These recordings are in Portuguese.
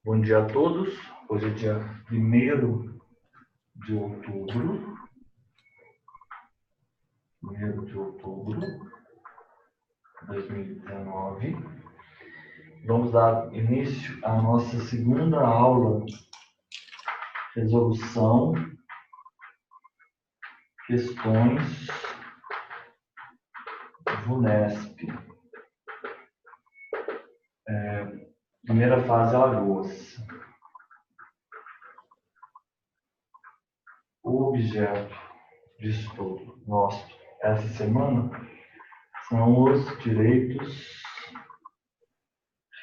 Bom dia a todos. Hoje é dia 1º de outubro. 1º de outubro de 2019. Vamos dar início à nossa segunda aula, resolução, questões VUNESP. Primeira fase, Alagoas. O objeto de estudo nosso essa semana são os direitos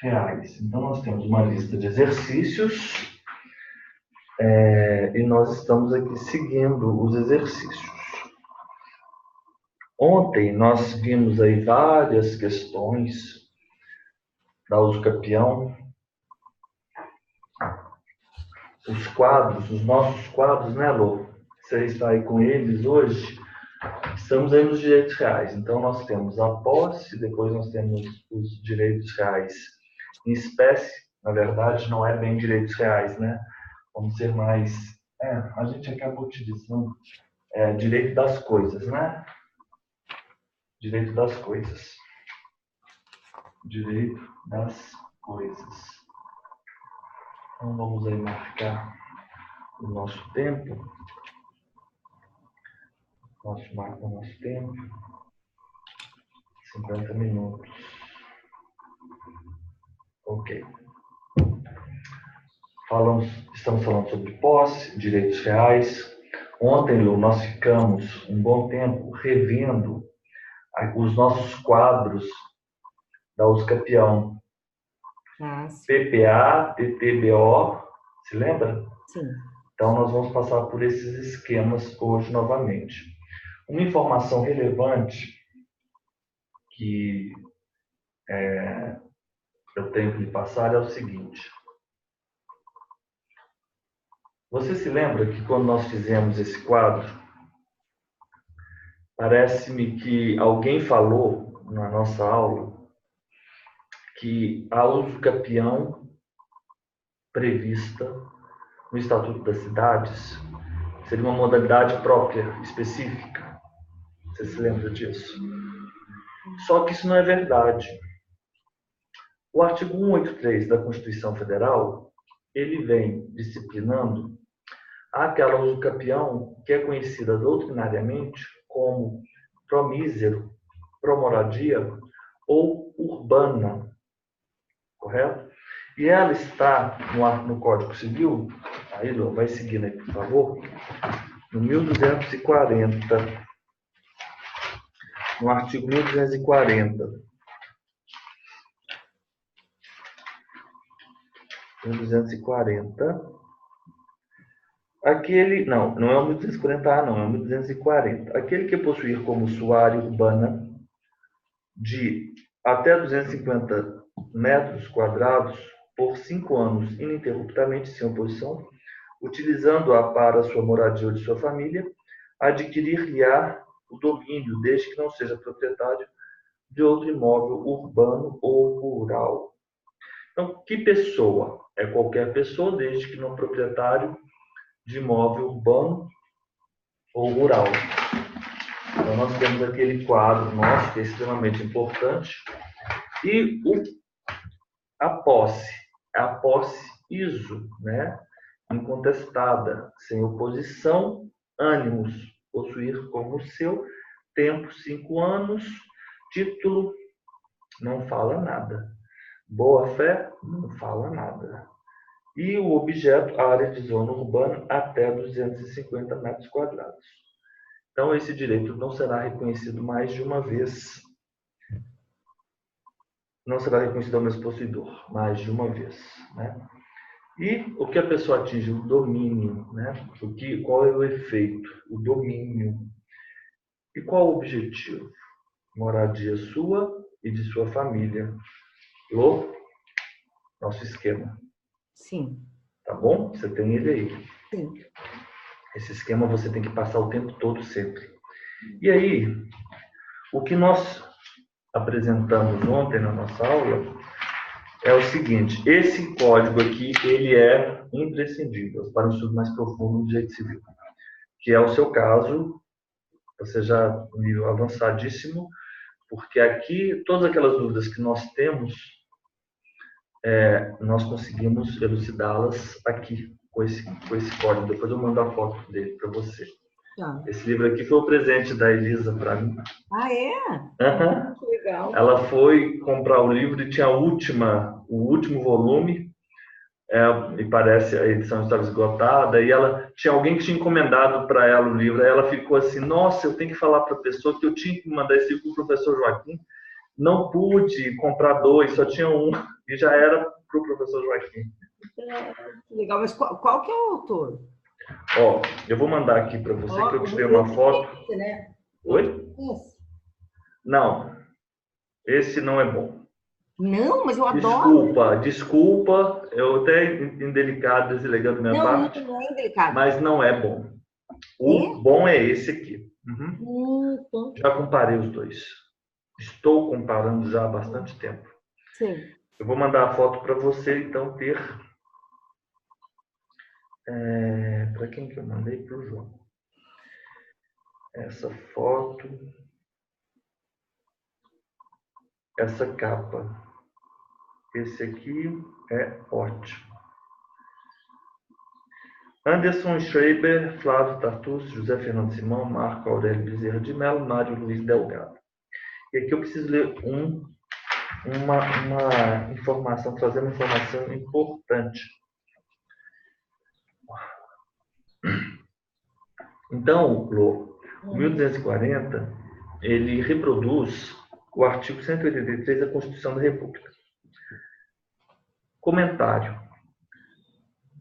reais. Então, nós temos uma lista de exercícios e nós estamos aqui seguindo os exercícios. Ontem, nós vimos aí várias questões da usucapião. Os quadros, os nossos quadros, né, Lô? Você está aí com eles hoje. Estamos aí nos direitos reais. Então, nós temos a posse, depois nós temos os direitos reais em espécie. Na verdade, não é bem direitos reais, né? Vamos ser mais... a gente acaba utilizando direito das coisas, né? Direito das coisas. Direito das coisas. Então, vamos aí marcar o nosso tempo. Marca o nosso tempo. 50 minutos. Ok. Estamos falando sobre posse, direitos reais. Ontem, Lu, nós ficamos um bom tempo revendo os nossos quadros da usucapião. PPA, TTBO, se lembra? Sim. Então, nós vamos passar por esses esquemas hoje novamente. Uma informação relevante que eu tenho que lhe passar é o seguinte. Você se lembra que quando nós fizemos esse quadro, parece-me que alguém falou na nossa aula que a usucapião prevista no Estatuto das Cidades seria uma modalidade própria, específica. Você se lembra disso? Só que isso não é verdade. O artigo 183 da Constituição Federal, ele vem disciplinando aquela usucapião que é conhecida doutrinariamente como promísero, promoradia ou urbana, correto? E ela está no Código Civil, aí, Lô, vai seguindo aí, por favor, no 1240, no artigo 1240. 1240. Aquele, não é o 1240A, não, é o 1240. Aquele que possuir como usuário urbana de até 250 metros quadrados por 5 anos ininterruptamente sem oposição, utilizando-a para sua moradia ou de sua família, adquirir-lhe-á o domínio, desde que não seja proprietário de outro imóvel urbano ou rural. Então, que pessoa? É qualquer pessoa, desde que não proprietário de imóvel urbano ou rural. Então, nós temos aquele quadro nosso, que é extremamente importante. E a posse iso, né? Incontestada, sem oposição, ânimos, possuir como seu, tempo 5 anos, título, não fala nada. Boa-fé, não fala nada. E o objeto, a área de zona urbana, até 250 metros quadrados. Então, esse direito não será reconhecido mais de uma vez. Não será reconhecido ao mesmo possuidor, mais de uma vez, né? E o que a pessoa atinge? O domínio, né? Qual é o efeito? O domínio. E qual o objetivo? Moradia sua e de sua família. Lô, nosso esquema. Sim. Tá bom? Você tem ele aí. Sim. Esse esquema você tem que passar o tempo todo sempre. E aí, o que nós apresentamos ontem na nossa aula é o seguinte, esse código aqui, ele é imprescindível para um estudo mais profundo do direito civil, que é o seu caso, você já no nível avançadíssimo, porque aqui, todas aquelas dúvidas que nós temos, nós conseguimos elucidá-las aqui, com esse código. Depois eu mando a foto dele para você. Tá. Esse livro aqui foi o presente da Elisa para mim. Ah, é? Uhum. Que legal. Ela foi comprar o livro e tinha o último volume, e parece a edição estava esgotada, e ela tinha alguém que tinha encomendado para ela o livro, aí ela ficou assim, nossa, eu tenho que falar para a pessoa que eu tinha que mandar esse livro para o professor Joaquim, não pude comprar 2, só tinha um, e já era para o professor Joaquim. Que legal, mas qual que é o autor? Ó, eu vou mandar aqui para você, que eu tirei uma foto. Esse, né? Oi? Esse. Não, esse não é bom. Não, mas eu adoro. Desculpa, eu até indelicado, deselegando minha parte, Não é indelicado. mas não é bom. O bom é esse aqui. Uhum. Já comparei os dois. Estou comparando já há bastante tempo. Sim. Eu vou mandar a foto para você, então, ter... para quem que eu mandei? Para o João. Essa foto... Essa capa. Esse aqui é ótimo. Anderson Schreiber, Flávio Tartus, José Fernando Simão, Marco Aurélio Bezerra de Mello, Mário Luiz Delgado. E aqui eu preciso ler uma informação, trazer uma informação importante. Então, Lô, o 1240, ele reproduz o artigo 183 da Constituição da República. Comentário.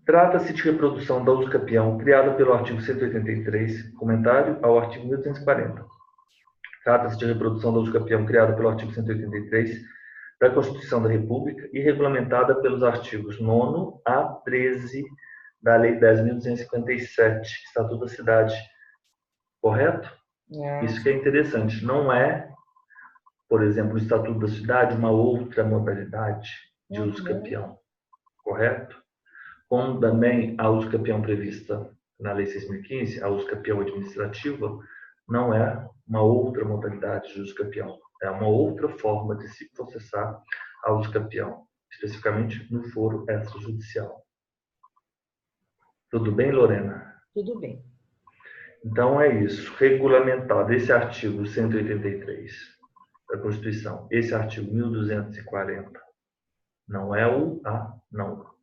Trata-se de reprodução da usucapião criada pelo artigo 183, comentário ao artigo 1240. Trata-se de reprodução da usucapião criada pelo artigo 183 da Constituição da República e regulamentada pelos artigos 9º a 13 da Lei 10.257, Estatuto da Cidade. Correto? Isso que é interessante. Não é, por exemplo, o Estatuto da Cidade uma outra modalidade de usucapião. Correto? Como também a usucapião prevista na Lei 6.015, a usucapião administrativa, não é uma outra modalidade de usucapião. É uma outra forma de se processar a usucapião, especificamente no foro extrajudicial. Tudo bem, Lorena? Tudo bem. Então é isso. Regulamentado esse artigo 183 da Constituição, esse artigo 1240, não é o A, não.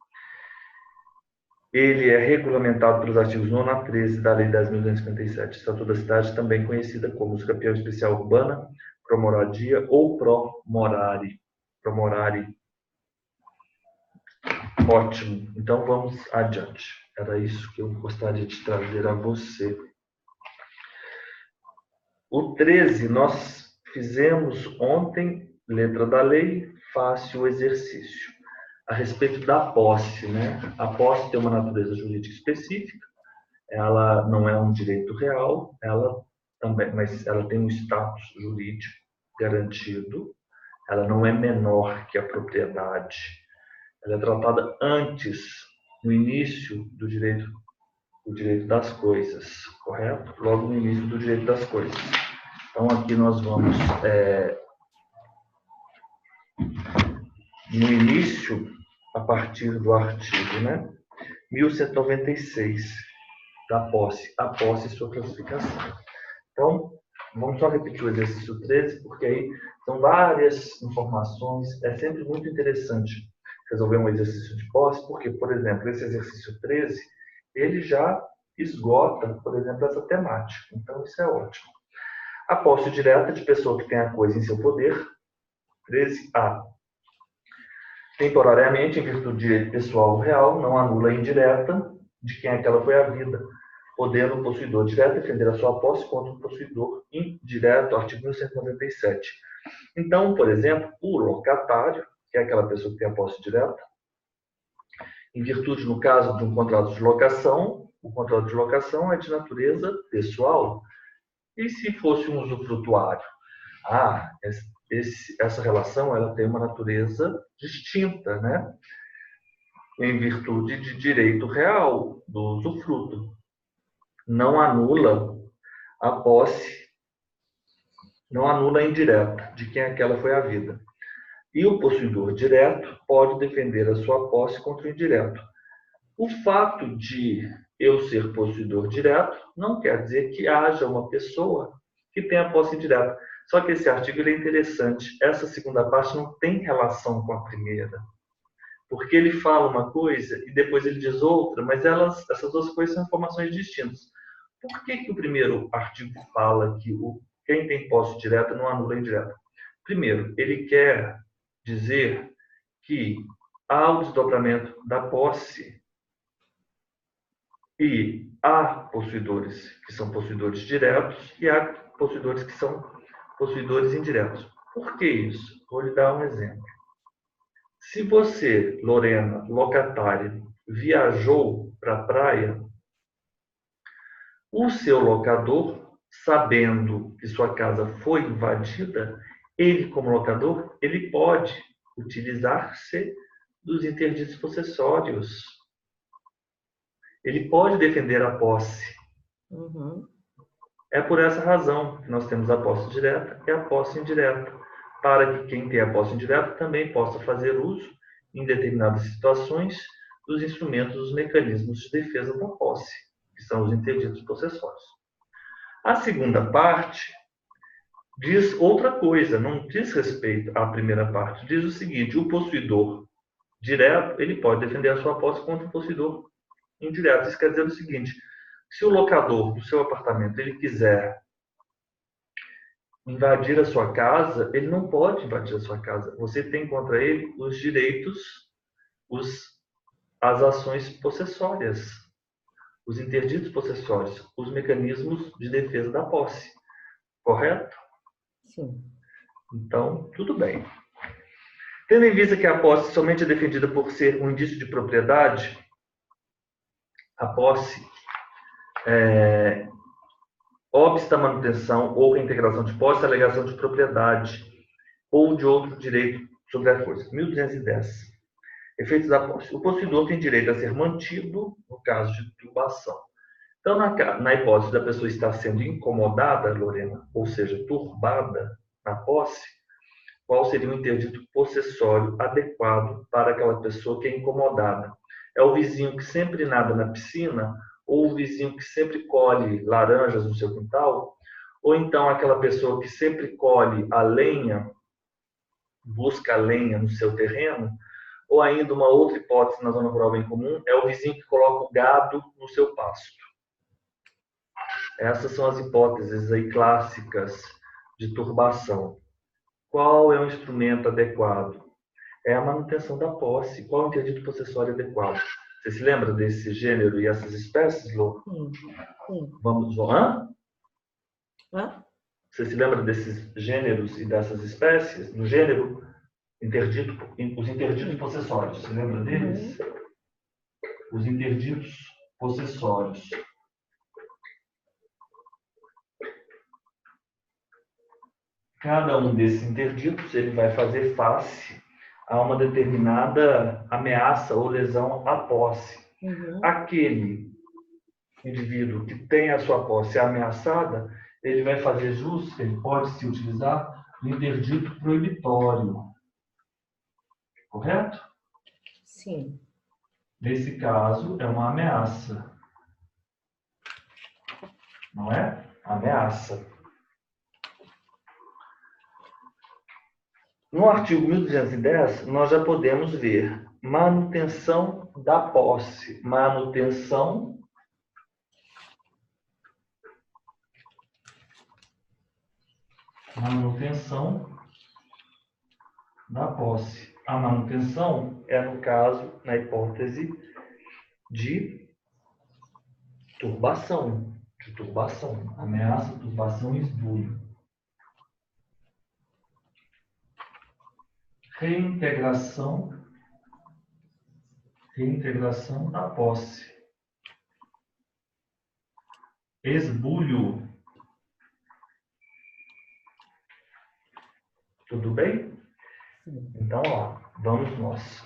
Ele é regulamentado pelos artigos 9 a 13 da Lei 10.257, Estatuto da Cidade, também conhecida como usucapião especial urbana, promoradia ou promorari. Promorari. Ótimo. Então vamos adiante. Era isso que eu gostaria de trazer a você. O 13, nós fizemos ontem, letra da lei, fácil exercício. A respeito da posse, né? A posse tem uma natureza jurídica específica, ela não é um direito real, ela também, mas ela tem um status jurídico garantido, ela não é menor que a propriedade, ela é tratada antes, no início do direito, o direito das coisas, correto? Logo no início do direito das coisas. Então aqui nós vamos no início, a partir do artigo, né? 1196 da posse, a posse e sua classificação. Então, vamos só repetir o exercício 13, porque aí são várias informações, é sempre muito interessante resolver um exercício de posse, porque, por exemplo, esse exercício 13, ele já esgota, por exemplo, essa temática. Então, isso é ótimo. A posse direta de pessoa que tem a coisa em seu poder, 13A. Temporariamente, em virtude do direito pessoal real, não anula a indireta de quem aquela foi a vida, podendo o possuidor direto defender a sua posse contra o possuidor indireto, artigo 1197. Então, por exemplo, o locatário, que é aquela pessoa que tem a posse direta, em virtude, no caso de um contrato de locação, o contrato de locação é de natureza pessoal. E se fosse um usufrutuário? essa relação ela tem uma natureza distinta, né? Em virtude de direito real do usufruto. Não anula a posse, não anula a indireta de quem aquela foi a vida. E o possuidor direto pode defender a sua posse contra o indireto. O fato de eu ser possuidor direto não quer dizer que haja uma pessoa que tenha posse indireta. Só que esse artigo ele é interessante. Essa segunda parte não tem relação com a primeira. Porque ele fala uma coisa e depois ele diz outra, mas essas duas coisas são informações distintas. Por que o primeiro artigo fala que quem tem posse direta não anula a indireta? Primeiro, ele quer dizer que há o desdobramento da posse e há possuidores que são possuidores diretos e há possuidores que são possuidores indiretos. Por que isso? Vou lhe dar um exemplo. Se você, Lorena, locatária, viajou para a praia, o seu locador, sabendo que sua casa foi invadida, ele, como locador, ele pode utilizar-se dos interditos possessórios. Ele pode defender a posse. Uhum. É por essa razão que nós temos a posse direta e a posse indireta, para que quem tem a posse indireta também possa fazer uso, em determinadas situações, dos instrumentos, dos mecanismos de defesa da posse, que são os interditos possessórios. A segunda parte diz outra coisa, não diz respeito à primeira parte. Diz o seguinte: o possuidor direto ele pode defender a sua posse contra o possuidor indireto. Isso quer dizer o seguinte: se o locador do seu apartamento ele quiser invadir a sua casa, ele não pode invadir a sua casa. Você tem contra ele os direitos, as ações possessórias, os interditos possessórios, os mecanismos de defesa da posse. Correto? Sim. Então, tudo bem. Tendo em vista que a posse somente é defendida por ser um indício de propriedade, a posse obsta a manutenção ou reintegração de posse, alegação de propriedade ou de outro direito sobre a coisa. 1210. Efeitos da posse. O possuidor tem direito a ser mantido no caso de turbação. Então, na hipótese da pessoa estar sendo incomodada, Lorena, ou seja, turbada na posse, qual seria o interdito possessório adequado para aquela pessoa que é incomodada? É o vizinho que sempre nada na piscina, ou o vizinho que sempre colhe laranjas no seu quintal, ou então aquela pessoa que sempre colhe a lenha, busca a lenha no seu terreno, ou ainda uma outra hipótese na zona rural bem comum, é o vizinho que coloca o gado no seu pasto. Essas são as hipóteses aí clássicas de turbação. Qual é o instrumento adequado? É a manutenção da posse. Qual é o interdito possessório adequado? Você se lembra desse gênero e essas espécies, Lô? Sim. Sim. Vamos... Hã? Hã? Você se lembra desses gêneros e dessas espécies? No gênero, os interditos possessórios. Você lembra deles? Os interditos possessórios. Cada um desses interditos ele vai fazer face a uma determinada ameaça ou lesão à posse. Aquele indivíduo que tem a sua posse ameaçada, ele vai fazer jus, ele pode se utilizar do interdito proibitório. Correto? Sim. Nesse caso, é uma ameaça. Não é? Ameaça. No artigo 1210, nós já podemos ver manutenção da posse. Manutenção da posse. A manutenção é, no caso, na hipótese de turbação. Ameaça, turbação e esbulho. Reintegração da posse. Esbulho. Tudo bem? Sim. Então, ó, vamos nós.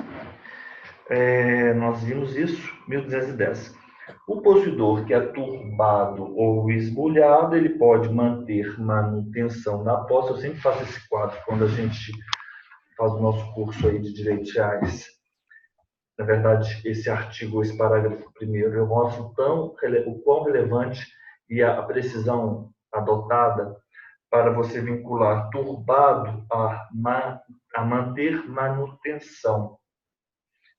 Nós vimos isso, 1210. O possuidor que é turbado ou esbulhado, ele pode manter manutenção da posse. Eu sempre faço esse quadro quando a gente faz o nosso curso aí de direitos reais. Na verdade, esse artigo, esse parágrafo primeiro, eu mostro o quão relevante e a precisão adotada para você vincular turbado a manter manutenção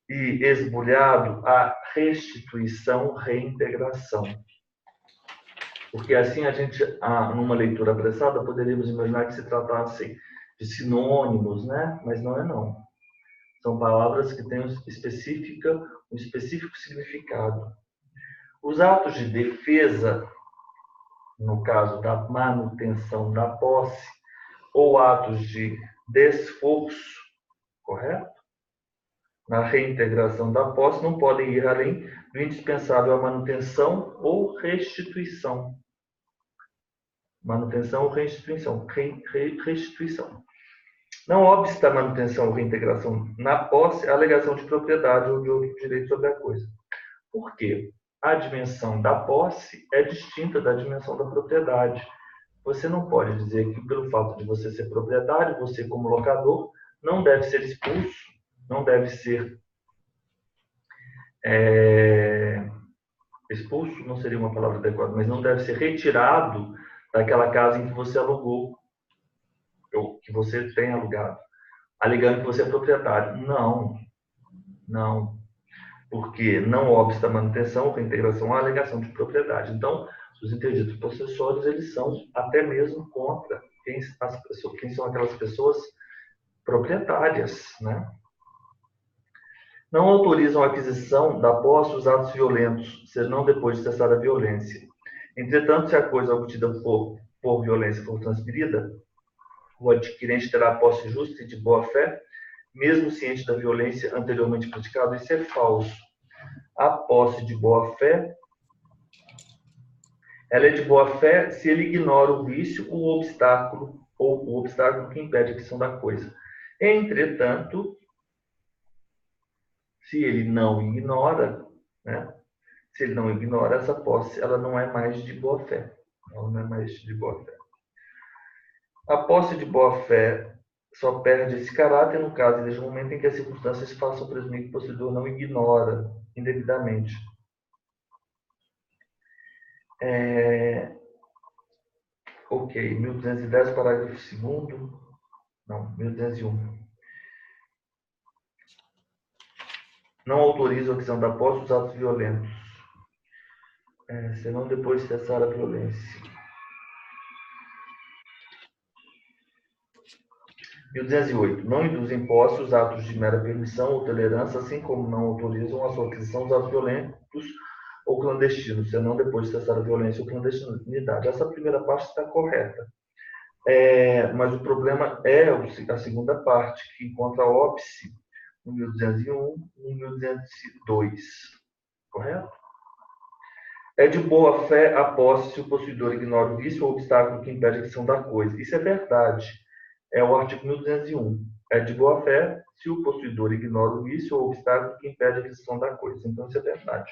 e esbulhado a restituição, reintegração. Porque assim a gente, numa leitura apressada, poderíamos imaginar que se tratasse de sinônimos, né? Mas não é não. São palavras que têm um específico significado. Os atos de defesa, no caso da manutenção da posse, ou atos de desforço, correto? Na reintegração da posse, não podem ir além do indispensável à manutenção ou restituição. Manutenção ou restituição. Restituição. Não obsta a manutenção ou reintegração na posse, a alegação de propriedade ou de outro direito sobre a coisa. Por quê? A dimensão da posse é distinta da dimensão da propriedade. Você não pode dizer que, pelo fato de você ser proprietário, você, como locador, não deve ser expulso, não deve ser expulso, não seria uma palavra adequada, mas não deve ser retirado daquela casa em que você alugou, ou que você tem alugado, alegando que você é proprietário. Não, não. Porque não obsta a manutenção ou reintegração à alegação de propriedade. Então, os interditos possessórios, eles são até mesmo contra quem são aquelas pessoas proprietárias, né? Não autorizam a aquisição da posse os atos violentos, senão depois de cessar a violência. Entretanto, se a coisa obtida por violência for transferida, o adquirente terá posse justa e de boa-fé, mesmo ciente da violência anteriormente praticada. Isso é falso. A posse de boa-fé, ela é de boa-fé se ele ignora o vício, o obstáculo, ou o obstáculo que impede a aquisição da coisa. Entretanto, se ele não ignora, né? Se ele não ignora essa posse, ela não é mais de boa-fé. Ela não é mais de boa-fé. A posse de boa-fé só perde esse caráter no caso desde o momento em que as circunstâncias façam presumir que o possuidor não ignora indevidamente. Ok, 1210, parágrafo 2º. Não, 1201. Não autoriza a aquisição da posse os atos violentos, senão depois de cessar a violência. 1208. Não induzem posse os atos de mera permissão ou tolerância, assim como não autorizam a sua aquisição os atos violentos ou clandestinos, senão depois de cessar a violência ou clandestinidade. Essa primeira parte está correta. Mas o problema é a segunda parte, que encontra a óbice no 1201 e no 1202. Correto? É de boa fé a posse se o possuidor ignora o vício ou obstáculo que impede a aquisição da coisa. Isso é verdade. É o artigo 1201. É de boa fé se o possuidor ignora o vício ou obstáculo que impede a aquisição da coisa. Então, isso é verdade.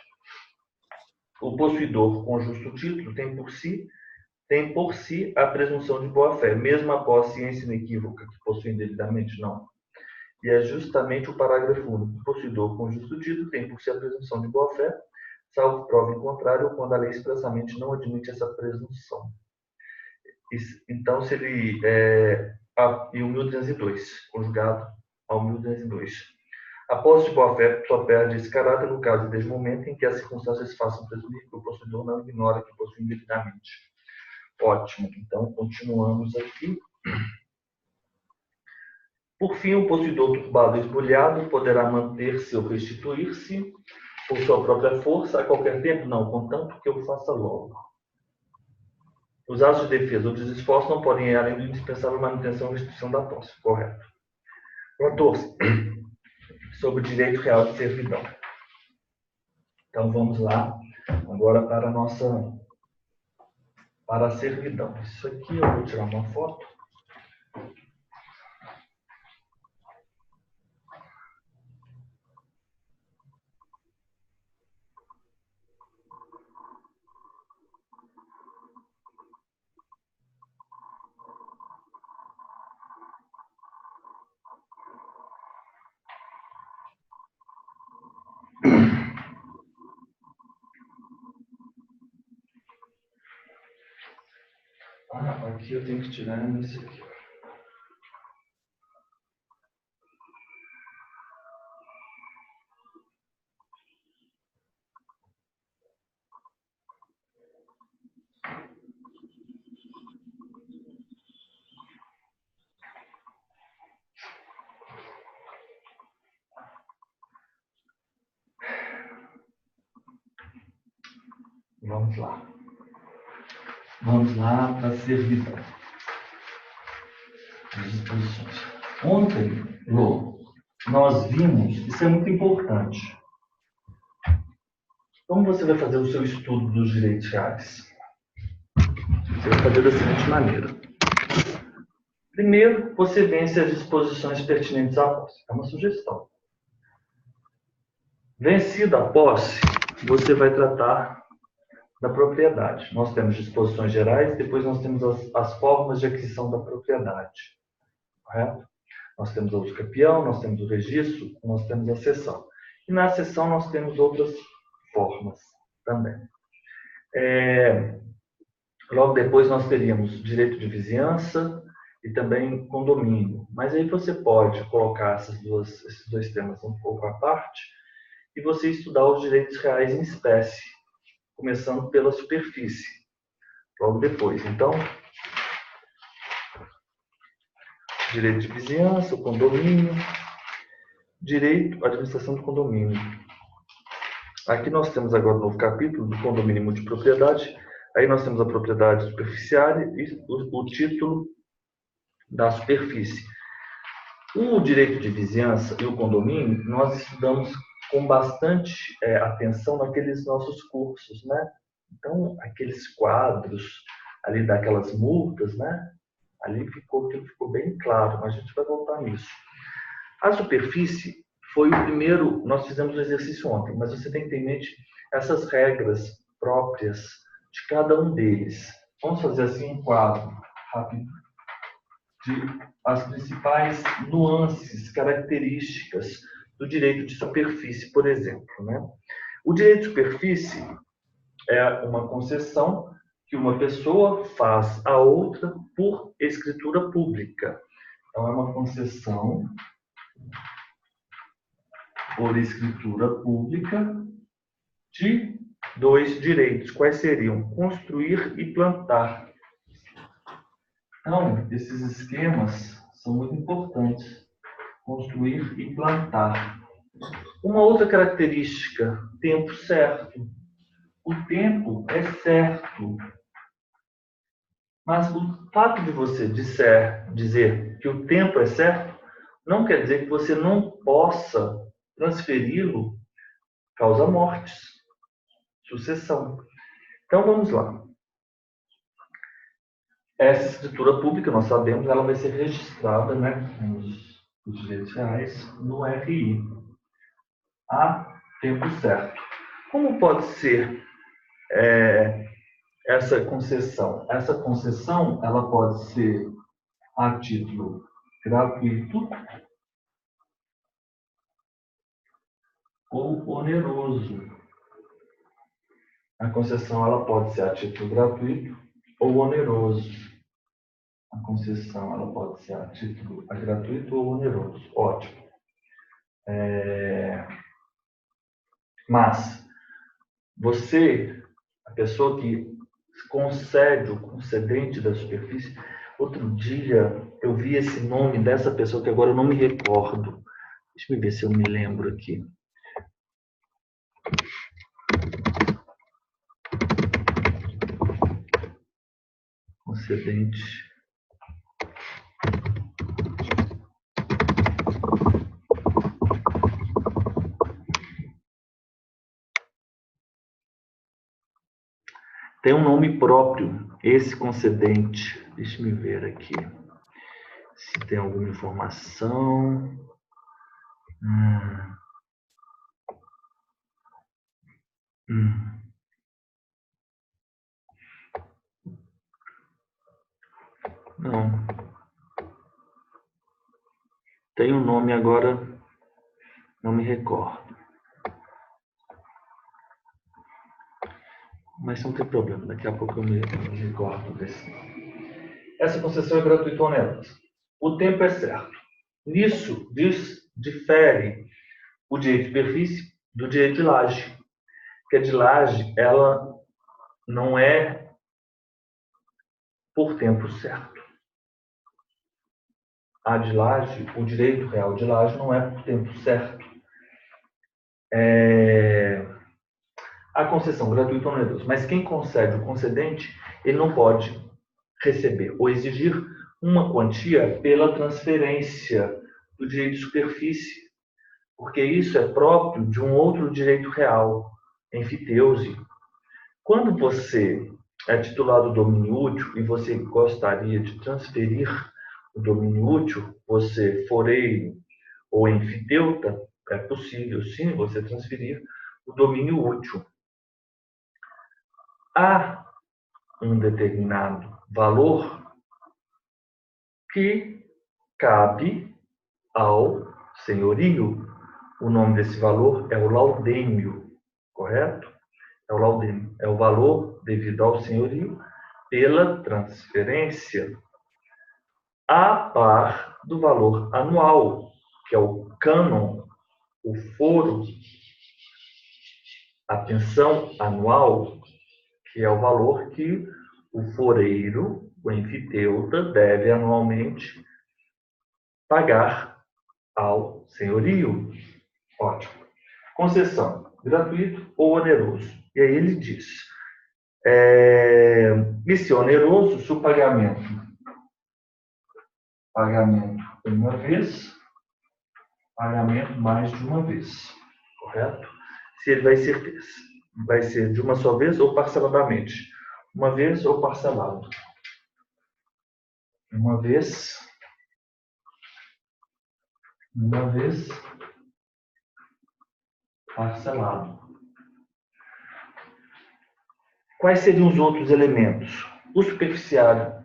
O possuidor com justo título tem por si a presunção de boa-fé, mesmo após ciência inequívoca que possui indevidamente, não. E é justamente o parágrafo único. O possuidor com justo título tem por si a presunção de boa-fé, salvo prova em contrário, ou quando a lei expressamente não admite essa presunção. Então, se ele... e o 1202, conjugado ao 1202. A posse de boa-fé só perde esse caráter no caso desde o momento em que as circunstâncias façam presumir que o possuidor não ignora que possui indevidamente. Ótimo. Então, continuamos aqui. Por fim, o possuidor turbado e esbulhado poderá manter-se ou restituir-se por sua própria força a qualquer tempo? Não, contanto que eu faça logo. Os atos de defesa ou desesforço não podem ir além do indispensável manutenção e restituição da posse. Correto. 14. Sobre o direito real de servidão. Então, vamos lá agora para a servidão. Isso aqui eu vou tirar uma foto. Aqui eu tenho que tirar isso aqui. Vamos lá. Vamos lá para a servidão. As disposições. Ontem, Lô, nós vimos, isso é muito importante. Como você vai fazer o seu estudo dos direitos reais? Você vai fazer da seguinte maneira. Primeiro, você vence as disposições pertinentes à posse. É uma sugestão. Vencida a posse, você vai tratar da propriedade. Nós temos disposições gerais, depois nós temos as formas de aquisição da propriedade. Correto? Nós temos o uso capião, nós temos o registro, nós temos a cessão. E na cessão nós temos outras formas também. Logo depois nós teríamos direito de vizinhança e também condomínio. Mas aí você pode colocar esses dois temas um pouco à parte e você estudar os direitos reais em espécie, começando pela superfície, logo depois. Então, direito de vizinhança, o condomínio, direito à administração do condomínio. Aqui nós temos agora um novo capítulo do condomínio multipropriedade. Aí nós temos a propriedade superficiária e o título da superfície. O direito de vizinhança e o condomínio nós estudamos com bastante atenção naqueles nossos cursos, né? Então, aqueles quadros ali daquelas multas, né? Ali ficou bem claro, mas a gente vai voltar nisso. A superfície foi o primeiro, nós fizemos o exercício ontem, mas você tem que ter em mente essas regras próprias de cada um deles. Vamos fazer assim um quadro rápido de as principais nuances, características do direito de superfície, por exemplo, né? O direito de superfície é uma concessão que uma pessoa faz a outra por escritura pública. Então, é uma concessão por escritura pública de dois direitos. Quais seriam? Construir e plantar. Então, esses esquemas são muito importantes. Construir e plantar. Uma outra característica, tempo certo. O tempo é certo. Mas o fato de você dizer que o tempo é certo, não quer dizer que você não possa transferi-lo causa mortes, sucessão. Então vamos lá. Essa escritura pública, nós sabemos, ela vai ser registrada, né, nos direitos reais no RI. A tempo certo. Como pode ser essa concessão? Essa concessão ela pode ser a título gratuito ou oneroso. A concessão ela pode ser a título gratuito ou oneroso. A concessão ela pode ser a título gratuito ou oneroso. Ótimo. Mas você, a pessoa que concede o concedente da superfície, outro dia eu vi esse nome dessa pessoa que agora eu não me recordo. Deixa eu ver se eu me lembro aqui. Concedente. Tem um nome próprio, esse concedente. Deixa eu ver aqui. Se tem alguma informação. Não. Tem um nome agora, não me recordo. mas não tem problema, daqui a pouco eu me recordo desse. Essa concessão é gratuita ou onerosa. O tempo é certo. Nisso difere o direito de superfície do direito de laje. Porque a de laje, ela não é por tempo certo. A de laje, o direito real de laje não é por tempo certo. A concessão gratuita ou onerosa. Mas quem concede o concedente, ele não pode receber ou exigir uma quantia pela transferência do direito de superfície, porque isso é próprio de um outro direito real, enfiteuse. Quando você é titular do domínio útil e você gostaria de transferir o domínio útil, você foreiro ou enfiteuta, é possível sim você transferir o domínio útil. Há um determinado valor que cabe ao senhorio. O nome desse valor é o laudêmio, correto? É o laudêmio, é o valor devido ao senhorio pela transferência a par do valor anual, que é o cânon, o foro, a pensão anual, que é o valor que o foreiro, o enfiteuta, deve anualmente pagar ao senhorio. Ótimo. Concessão, gratuito ou oneroso? E aí ele diz, esse oneroso se o pagamento uma vez, pagamento mais de uma vez, correto? Se ele vai ser de uma só vez ou parceladamente. Uma vez ou parcelado. Uma vez, parcelado. Quais seriam os outros elementos? O superficiário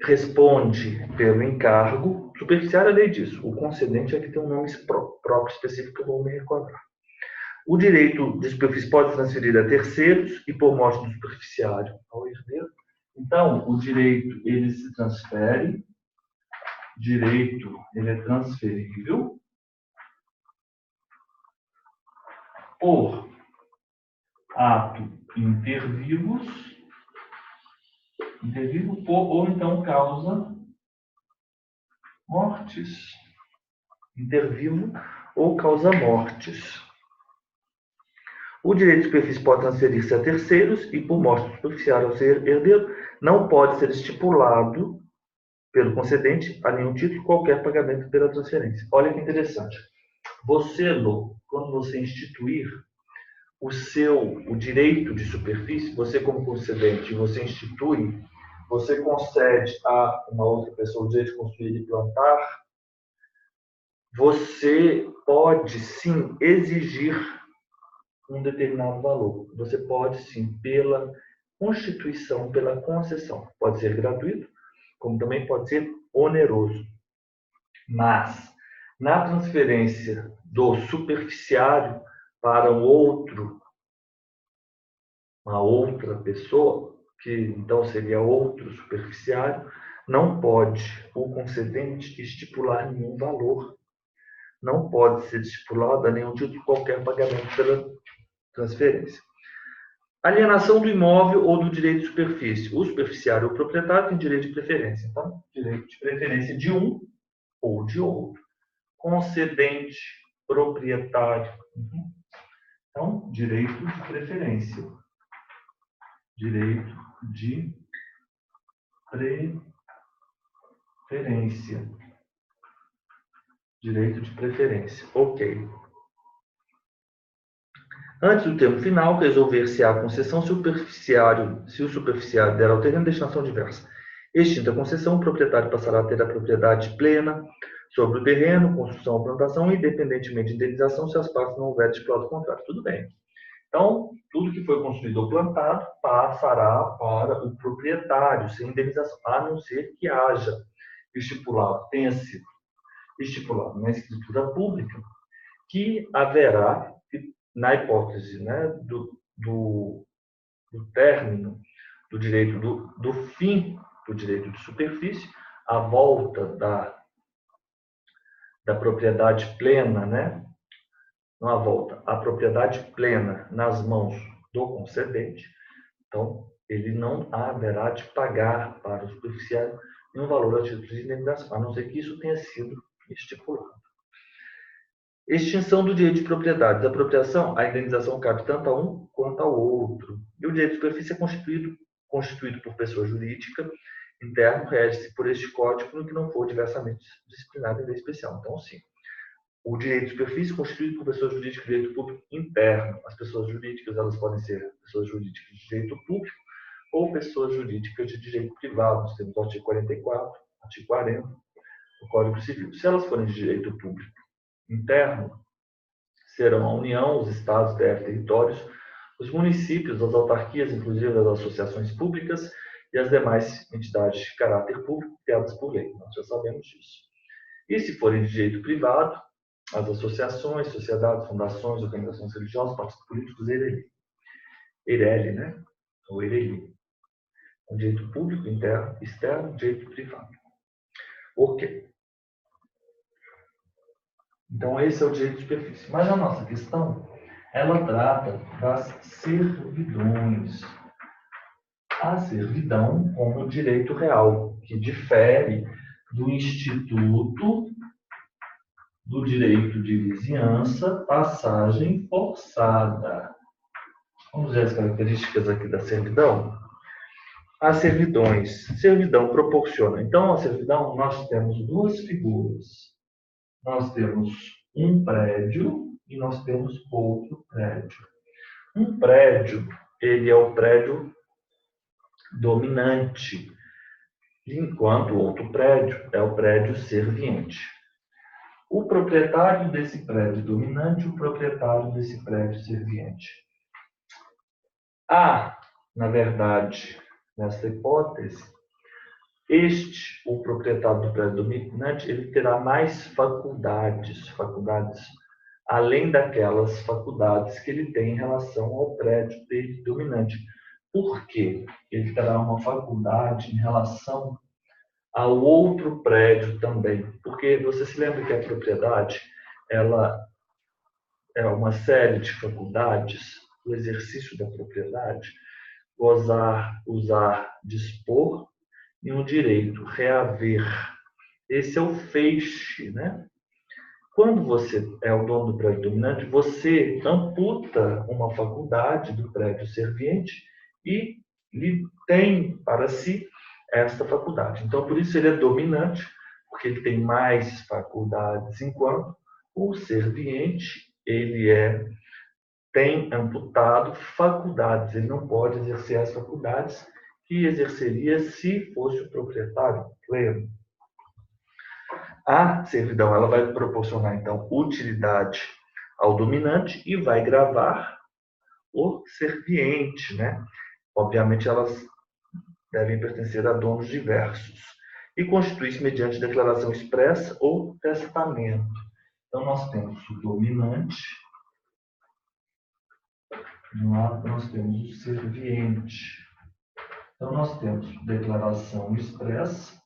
responde pelo encargo. Superficiário é a lei disso. O concedente é que tem um nome próprio específico que eu vou me recordar. O direito de superfície pode transferir a terceiros e por morte do superficiário ao herdeiro. Então, o direito ele se transfere, direito ele é transferível por ato intervivos, ou então causa mortes. Intervivo ou causa mortes. O direito de superfície pode transferir-se a terceiros e, por morte do superficiário ao ser herdeiro, não pode ser estipulado pelo concedente a nenhum título qualquer pagamento pela transferência. Olha que interessante. Você, Lô, quando você instituir o direito de superfície, você como concedente, você institui, você concede a uma outra pessoa o direito de construir e plantar, você pode sim exigir um determinado valor. Você pode sim, pela constituição, pela concessão. Pode ser gratuito, como também pode ser oneroso. Mas, na transferência do superficiário para um outro, uma outra pessoa, que então seria outro superficiário, não pode o concedente estipular nenhum valor. Não pode ser estipulado a nenhum título qualquer pagamento pela transferência. Alienação do imóvel ou do direito de superfície. O superficiário ou o proprietário tem direito de preferência. Então, direito de preferência de um ou de outro. Concedente, proprietário. Então, direito de preferência. Direito de preferência. Direito de preferência. Ok. Antes do termo final, resolver-se a concessão se o superficiário der ao terreno destinação diversa. Extinta a concessão, o proprietário passará a ter a propriedade plena sobre o terreno, construção ou plantação, independentemente de indenização, se as partes não houverem estipulado o contrário. Tudo bem. Então, tudo que foi construído ou plantado passará para o proprietário, sem indenização, a não ser que haja estipulado, tenha sido estipulado na escritura pública, que haverá, na hipótese, né, do término do direito do fim do direito de superfície, a volta da propriedade plena, né? Não a volta, a propriedade plena nas mãos do concedente. Então, ele não haverá de pagar para o superficiário nenhum valor a título de indenização, a não ser que isso tenha sido estipulado. Extinção do direito de propriedade. Da apropriação, a indenização cabe tanto a um quanto ao outro. E o direito de superfície é constituído por pessoa jurídica, interno, rege-se por este código no que não for diversamente disciplinado em lei especial. Então, sim, o direito de superfície é constituído por pessoa jurídica de direito público interno. As pessoas jurídicas, elas podem ser pessoas jurídicas de direito público ou pessoas jurídicas de direito privado. Nós temos o artigo 44, artigo 40 do Código Civil. Se elas forem de direito público interno, serão a União, os estados, DF, territórios, os municípios, as autarquias, inclusive as associações públicas e as demais entidades de caráter público criadas por lei. Nós já sabemos disso. E se forem de direito privado, as associações, sociedades, fundações, organizações religiosas, partidos políticos, EIRELI, né? Ou EIRELI. O direito público, interno, externo, direito privado. Ok. Então, esse é o direito de superfície. Mas a nossa questão, ela trata das servidões. A servidão como direito real, que difere do instituto do direito de vizinhança, passagem forçada. Vamos ver as características aqui da servidão? As servidões. Servidão proporciona. Então, a servidão, nós temos duas figuras. Nós temos um prédio e nós temos outro prédio. Um prédio, ele é o prédio dominante, enquanto o outro prédio é o prédio serviente. O proprietário desse prédio dominante e o proprietário desse prédio serviente. Na verdade, nessa hipótese, o proprietário do prédio dominante, ele terá mais faculdades além daquelas faculdades que ele tem em relação ao prédio dele dominante. Por quê? Ele terá uma faculdade em relação ao outro prédio também. Porque você se lembra que a propriedade, ela é uma série de faculdades, o exercício da propriedade, gozar, usar, dispor, e um direito, reaver. Esse é o feixe, né? Quando você é o dono do prédio dominante, você amputa uma faculdade do prédio serviente e lhe tem para si esta faculdade. Então, por isso ele é dominante, porque ele tem mais faculdades, enquanto o serviente, tem amputado faculdades. Ele não pode exercer as faculdades que exerceria se fosse o proprietário pleno. A servidão, ela vai proporcionar, então, utilidade ao dominante e vai gravar o serviente, né? Obviamente, elas devem pertencer a donos diversos. E constitui-se mediante declaração expressa ou testamento. Então, nós temos o dominante, de um lado nós temos o serviente. Então, nós temos declaração expressa,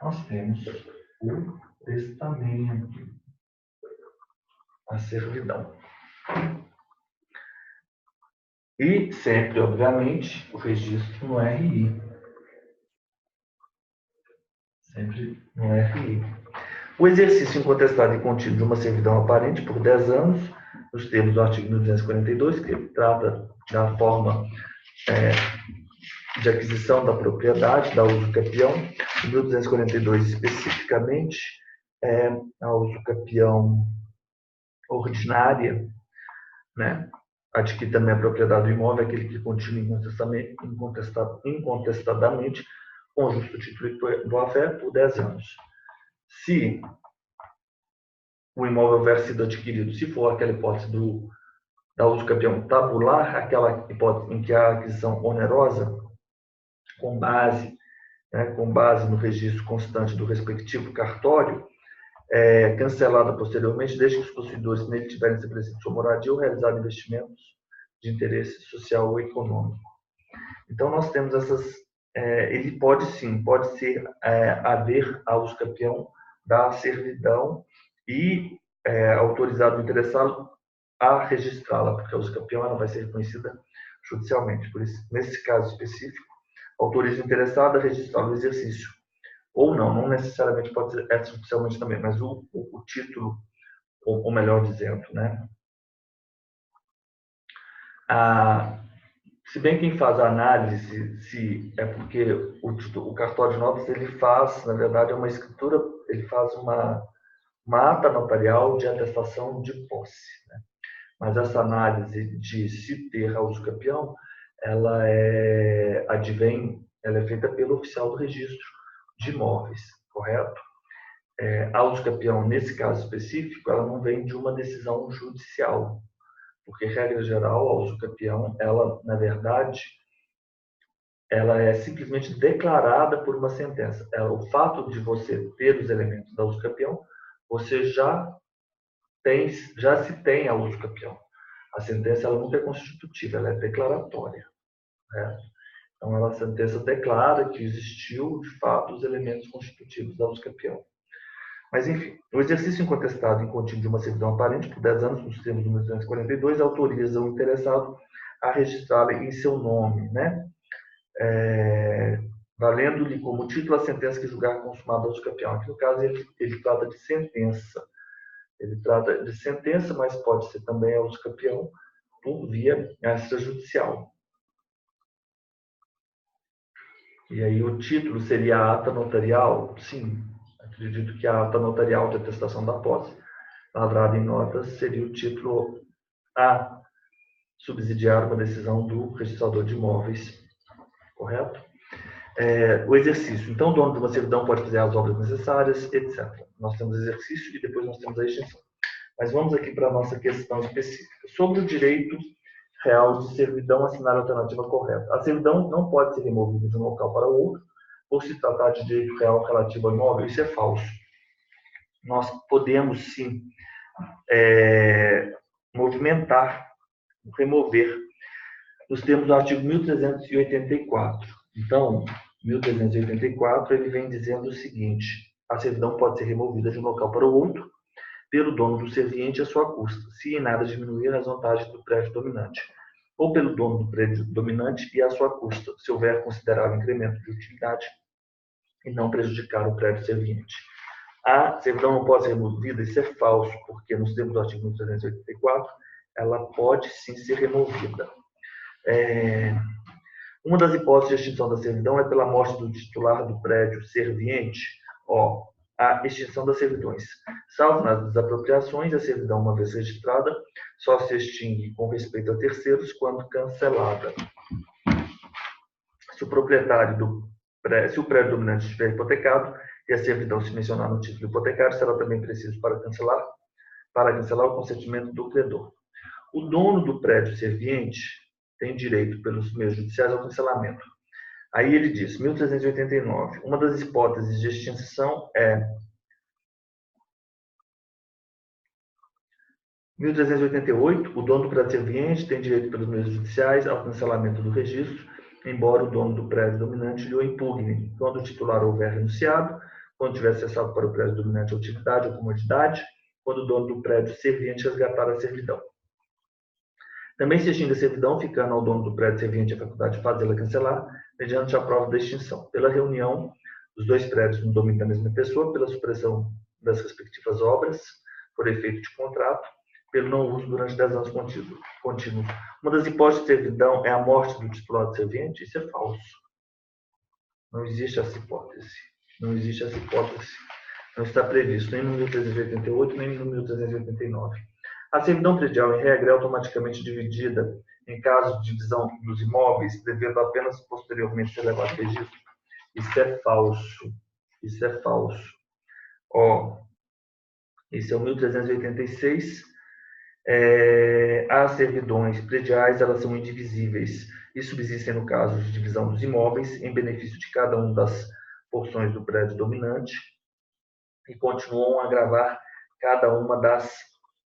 nós temos o testamento, a servidão. E sempre, obviamente, o registro no RI. Sempre no RI. O exercício incontestado e contínuo de uma servidão aparente por 10 anos, nos termos do artigo 1242, que trata da forma de aquisição da propriedade, da usucapião. O 1242, especificamente, é a usucapião ordinária, né? Adquire também a propriedade do imóvel, aquele que continua incontestadamente com justo título e boa-fé por 10 anos. Se o imóvel houver sido adquirido, se for aquela hipótese da usucapião tabular, aquela hipótese em que há aquisição onerosa, com base no registro constante do respectivo cartório, cancelada posteriormente, desde que os possuidores nele tiverem estabelecido sua moradia ou realizado investimentos de interesse social ou econômico. Então, nós temos ele pode sim, pode ser haver a uso campeão da servidão e autorizado o interessado a registrá-la, porque a uso campeão ela vai ser reconhecida judicialmente. Por isso, nesse caso específico, autoriza o interessado a registrar o exercício. Ou não necessariamente pode ser judicialmente também, mas o título, ou melhor dizendo, né? Se bem quem faz a análise, se é porque o cartório de notas ele faz, na verdade, é uma escritura, ele faz uma ata notarial de atestação de posse, né? Mas essa análise de se ter a uso campeão, ela é feita pelo oficial do registro de imóveis, correto? A uso campeão, nesse caso específico, ela não vem de uma decisão judicial, porque, regra geral, a uso campeão, ela, na verdade, ela é simplesmente declarada por uma sentença. O fato de você ter os elementos da uso campeão, você já se tem a uso campeão. A sentença ela nunca é constitutiva, ela é declaratória, né? Então, a sentença declara que existiu, de fato, os elementos constitutivos da uso campeão. Mas, enfim, o exercício incontestado em contínuo de uma servidão aparente por 10 anos, nos termos do 242, autoriza o interessado a registrá-la em seu nome, né? Valendo-lhe como título a sentença que julgar consumada a uso campeão. Aqui, no caso, ele trata de sentença. Ele trata de sentença, mas pode ser também a uso campeão por via extrajudicial. E aí o título seria a ata notarial? Sim, acredito que a ata notarial de atestação da posse, lavrada em notas, seria o título a subsidiar uma decisão do registrador de imóveis, correto? O exercício. Então, o dono de uma servidão pode fazer as obras necessárias, etc. Nós temos exercício e depois nós temos a extinção. Mas vamos aqui para a nossa questão específica. Sobre o direito real de servidão assinar a alternativa correta. A servidão não pode ser removida de um local para o outro, por se tratar de direito real relativo ao imóvel. Isso é falso. Nós podemos, sim, movimentar, remover, nos termos do artigo 1384. Então, 1384, ele vem dizendo o seguinte: a servidão pode ser removida de um local para o outro pelo dono do serviente à sua custa, se em nada diminuir as vantagens do prédio dominante, ou pelo dono do prédio dominante e à sua custa, se houver considerável incremento de utilidade e não prejudicar o prédio serviente. A servidão não pode ser removida, isso é falso, porque nos termos do artigo 1384, ela pode sim ser removida. Uma das hipóteses de extinção da servidão é pela morte do titular do prédio serviente, a extinção das servidões. Salvo nas desapropriações, a servidão, uma vez registrada, só se extingue com respeito a terceiros quando cancelada. Se o prédio dominante estiver hipotecado e a servidão se mencionar no título hipotecário, será também preciso para cancelar o consentimento do credor. O dono do prédio serviente tem direito, pelos meios judiciais, ao cancelamento. Aí ele diz, 1389, uma das hipóteses de extinção é 1388, o dono do prédio serviente tem direito, pelos meios judiciais, ao cancelamento do registro, embora o dono do prédio dominante lhe o impugne, quando o titular houver renunciado, quando tiver cessado para o prédio dominante a utilidade ou comodidade, quando o dono do prédio serviente resgatar a servidão. Também se extingue a servidão, ficando ao dono do prédio serviente a faculdade de fazê-la cancelar, mediante a prova da extinção, pela reunião dos dois prédios no domínio da mesma pessoa, pela supressão das respectivas obras, por efeito de contrato, pelo não uso durante 10 anos contínuos. Uma das hipóteses de servidão é a morte do titular do serviente. Isso é falso. Não existe essa hipótese. Não existe essa hipótese. Não está previsto nem no 1388, nem no 1389. A servidão predial, em regra, é automaticamente dividida em caso de divisão dos imóveis, devendo apenas posteriormente ser levado a registro. Isso é falso. Isso é falso. Esse é o 1386. As servidões prediais, elas são indivisíveis e subsistem no caso de divisão dos imóveis em benefício de cada uma das porções do prédio dominante e continuam a gravar cada uma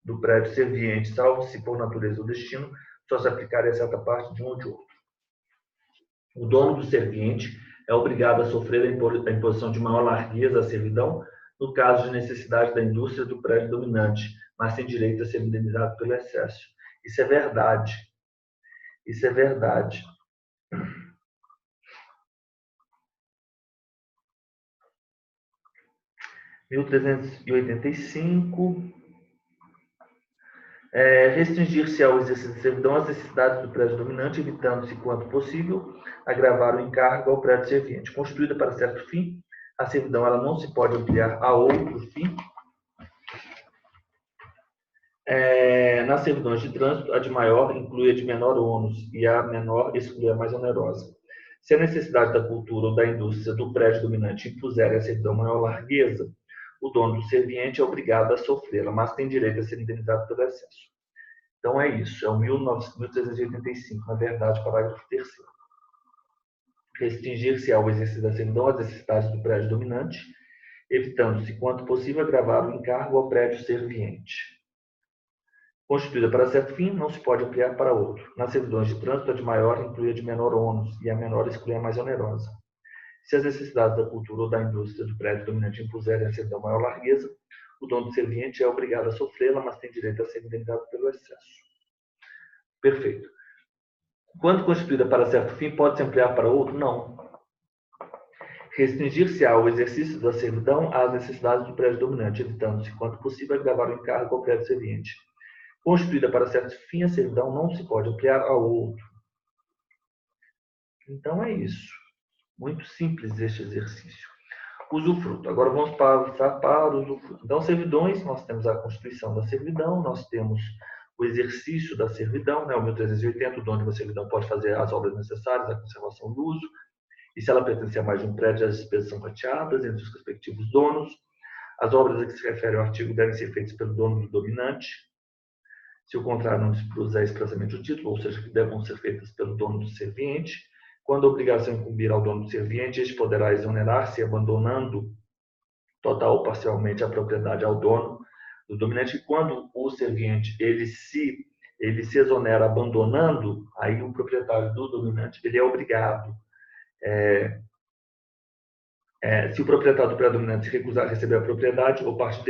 do prédio serviente, salvo se por natureza ou destino só se aplicar a certa parte de um ou de outro. O dono do serviente é obrigado a sofrer a imposição de maior largueza à servidão no caso de necessidade da indústria do prédio dominante, mas tem direito a ser indenizado pelo excesso. Isso é verdade. Isso é verdade. Em 1385, restringir-se ao exercício da servidão às necessidades do prédio dominante, evitando-se, quanto possível, agravar o encargo ao prédio serviente. Constituída para certo fim, a servidão ela não se pode ampliar a outro fim. Nas servidões de trânsito, a de maior inclui a de menor ônus e a menor exclui a mais onerosa. Se a necessidade da cultura ou da indústria do prédio dominante impuser a servidão maior largueza, o dono do serviente é obrigado a sofrê-la, mas tem direito a ser indenizado pelo excesso. Então é isso, é o 1385, na verdade, parágrafo 3º. Restringir-se ao exercício da servidão às necessidades do prédio dominante, evitando-se, quanto possível, agravar o encargo ao prédio serviente. Constituída para certo fim, não se pode ampliar para outro. Nas servidões de trânsito, a de maior inclui a de menor ônus e a menor exclui a mais onerosa. Se as necessidades da cultura ou da indústria do prédio dominante impuserem a servidão maior largueza, o dono do serviente é obrigado a sofrê-la, mas tem direito a ser indenizado pelo excesso. Perfeito. Quando constituída para certo fim, pode-se ampliar para outro? Não. Restringir-se ao exercício da servidão às necessidades do prédio dominante, evitando-se, quanto possível, agravar o encargo ao prédio serviente. Constituída para certo fim, a servidão não se pode ampliar a outro. Então é isso. Muito simples este exercício. Usufruto. Agora vamos passar para o usufruto. Então, servidões, nós temos a constituição da servidão, nós temos o exercício da servidão, né, o 1380, o dono de uma servidão pode fazer as obras necessárias à conservação do uso, e se ela pertencer a mais de um prédio, as despesas são rateadas entre os respectivos donos. As obras a que se refere o artigo devem ser feitas pelo dono do dominante, se o contrário não dispuser expressamente o título, ou seja, que devam ser feitas pelo dono do serviente. Quando a obrigação incumbir ao dono do serviente, este poderá exonerar-se, abandonando total ou parcialmente a propriedade ao dono do dominante. E quando o serviente ele se exonera abandonando, aí o proprietário do dominante ele é obrigado. Se o proprietário do predominante se recusar a receber a propriedade ou parte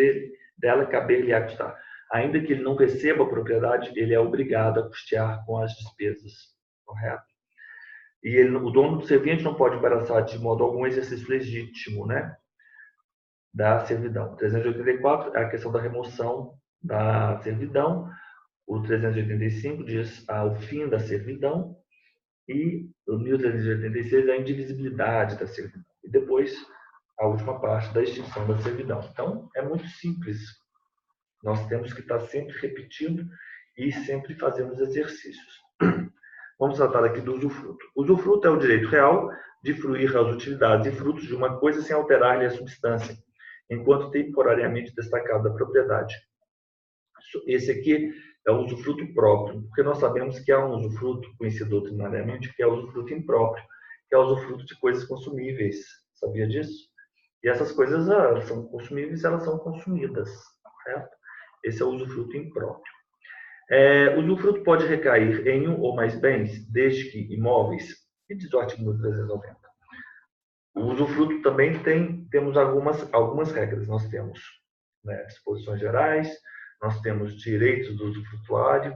dela, caber-lhe-á custar. Ainda que ele não receba a propriedade, ele é obrigado a custear com as despesas, correto? E o dono do serviente não pode embaraçar de modo algum exercício legítimo, né, da servidão. 384 é a questão da remoção da servidão. O 385 diz ao fim da servidão. E o 1386 é a indivisibilidade da servidão. E depois, a última parte da extinção da servidão. Então, é muito simples. Nós temos que estar sempre repetindo e sempre fazendo os exercícios. Vamos tratar aqui do usufruto. O usufruto é o direito real de fruir as utilidades e frutos de uma coisa sem alterar-lhe a substância, enquanto temporariamente destacado da propriedade. Esse aqui é o usufruto próprio, porque nós sabemos que há um usufruto conhecido doutrinariamente, que é o usufruto impróprio, que é o usufruto de coisas consumíveis. Sabia disso? E essas coisas elas são consumíveis, elas são consumidas. Certo? Esse é o usufruto impróprio. O usufruto pode recair em um ou mais bens, desde que imóveis, e diz o artigo 1390. O usufruto também temos algumas regras. Nós temos, né, disposições gerais, nós temos direitos do usufrutuário,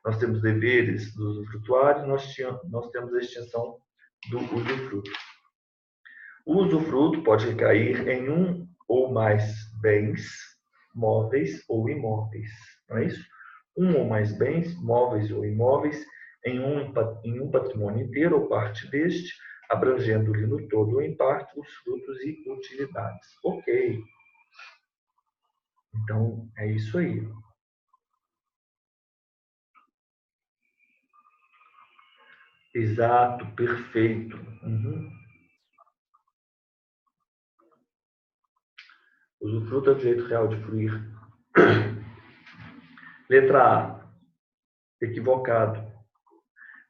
nós temos deveres do usufrutuário, nós temos a extinção do usufruto. O usufruto pode recair em um ou mais bens, móveis ou imóveis, não é isso? Um ou mais bens, móveis ou imóveis, em um patrimônio inteiro ou parte deste, abrangendo-lhe no todo ou em parte os frutos e utilidades. Ok. Então, é isso aí. Exato, perfeito. Usufruto é o direito real de fruir. Letra A. Equivocado.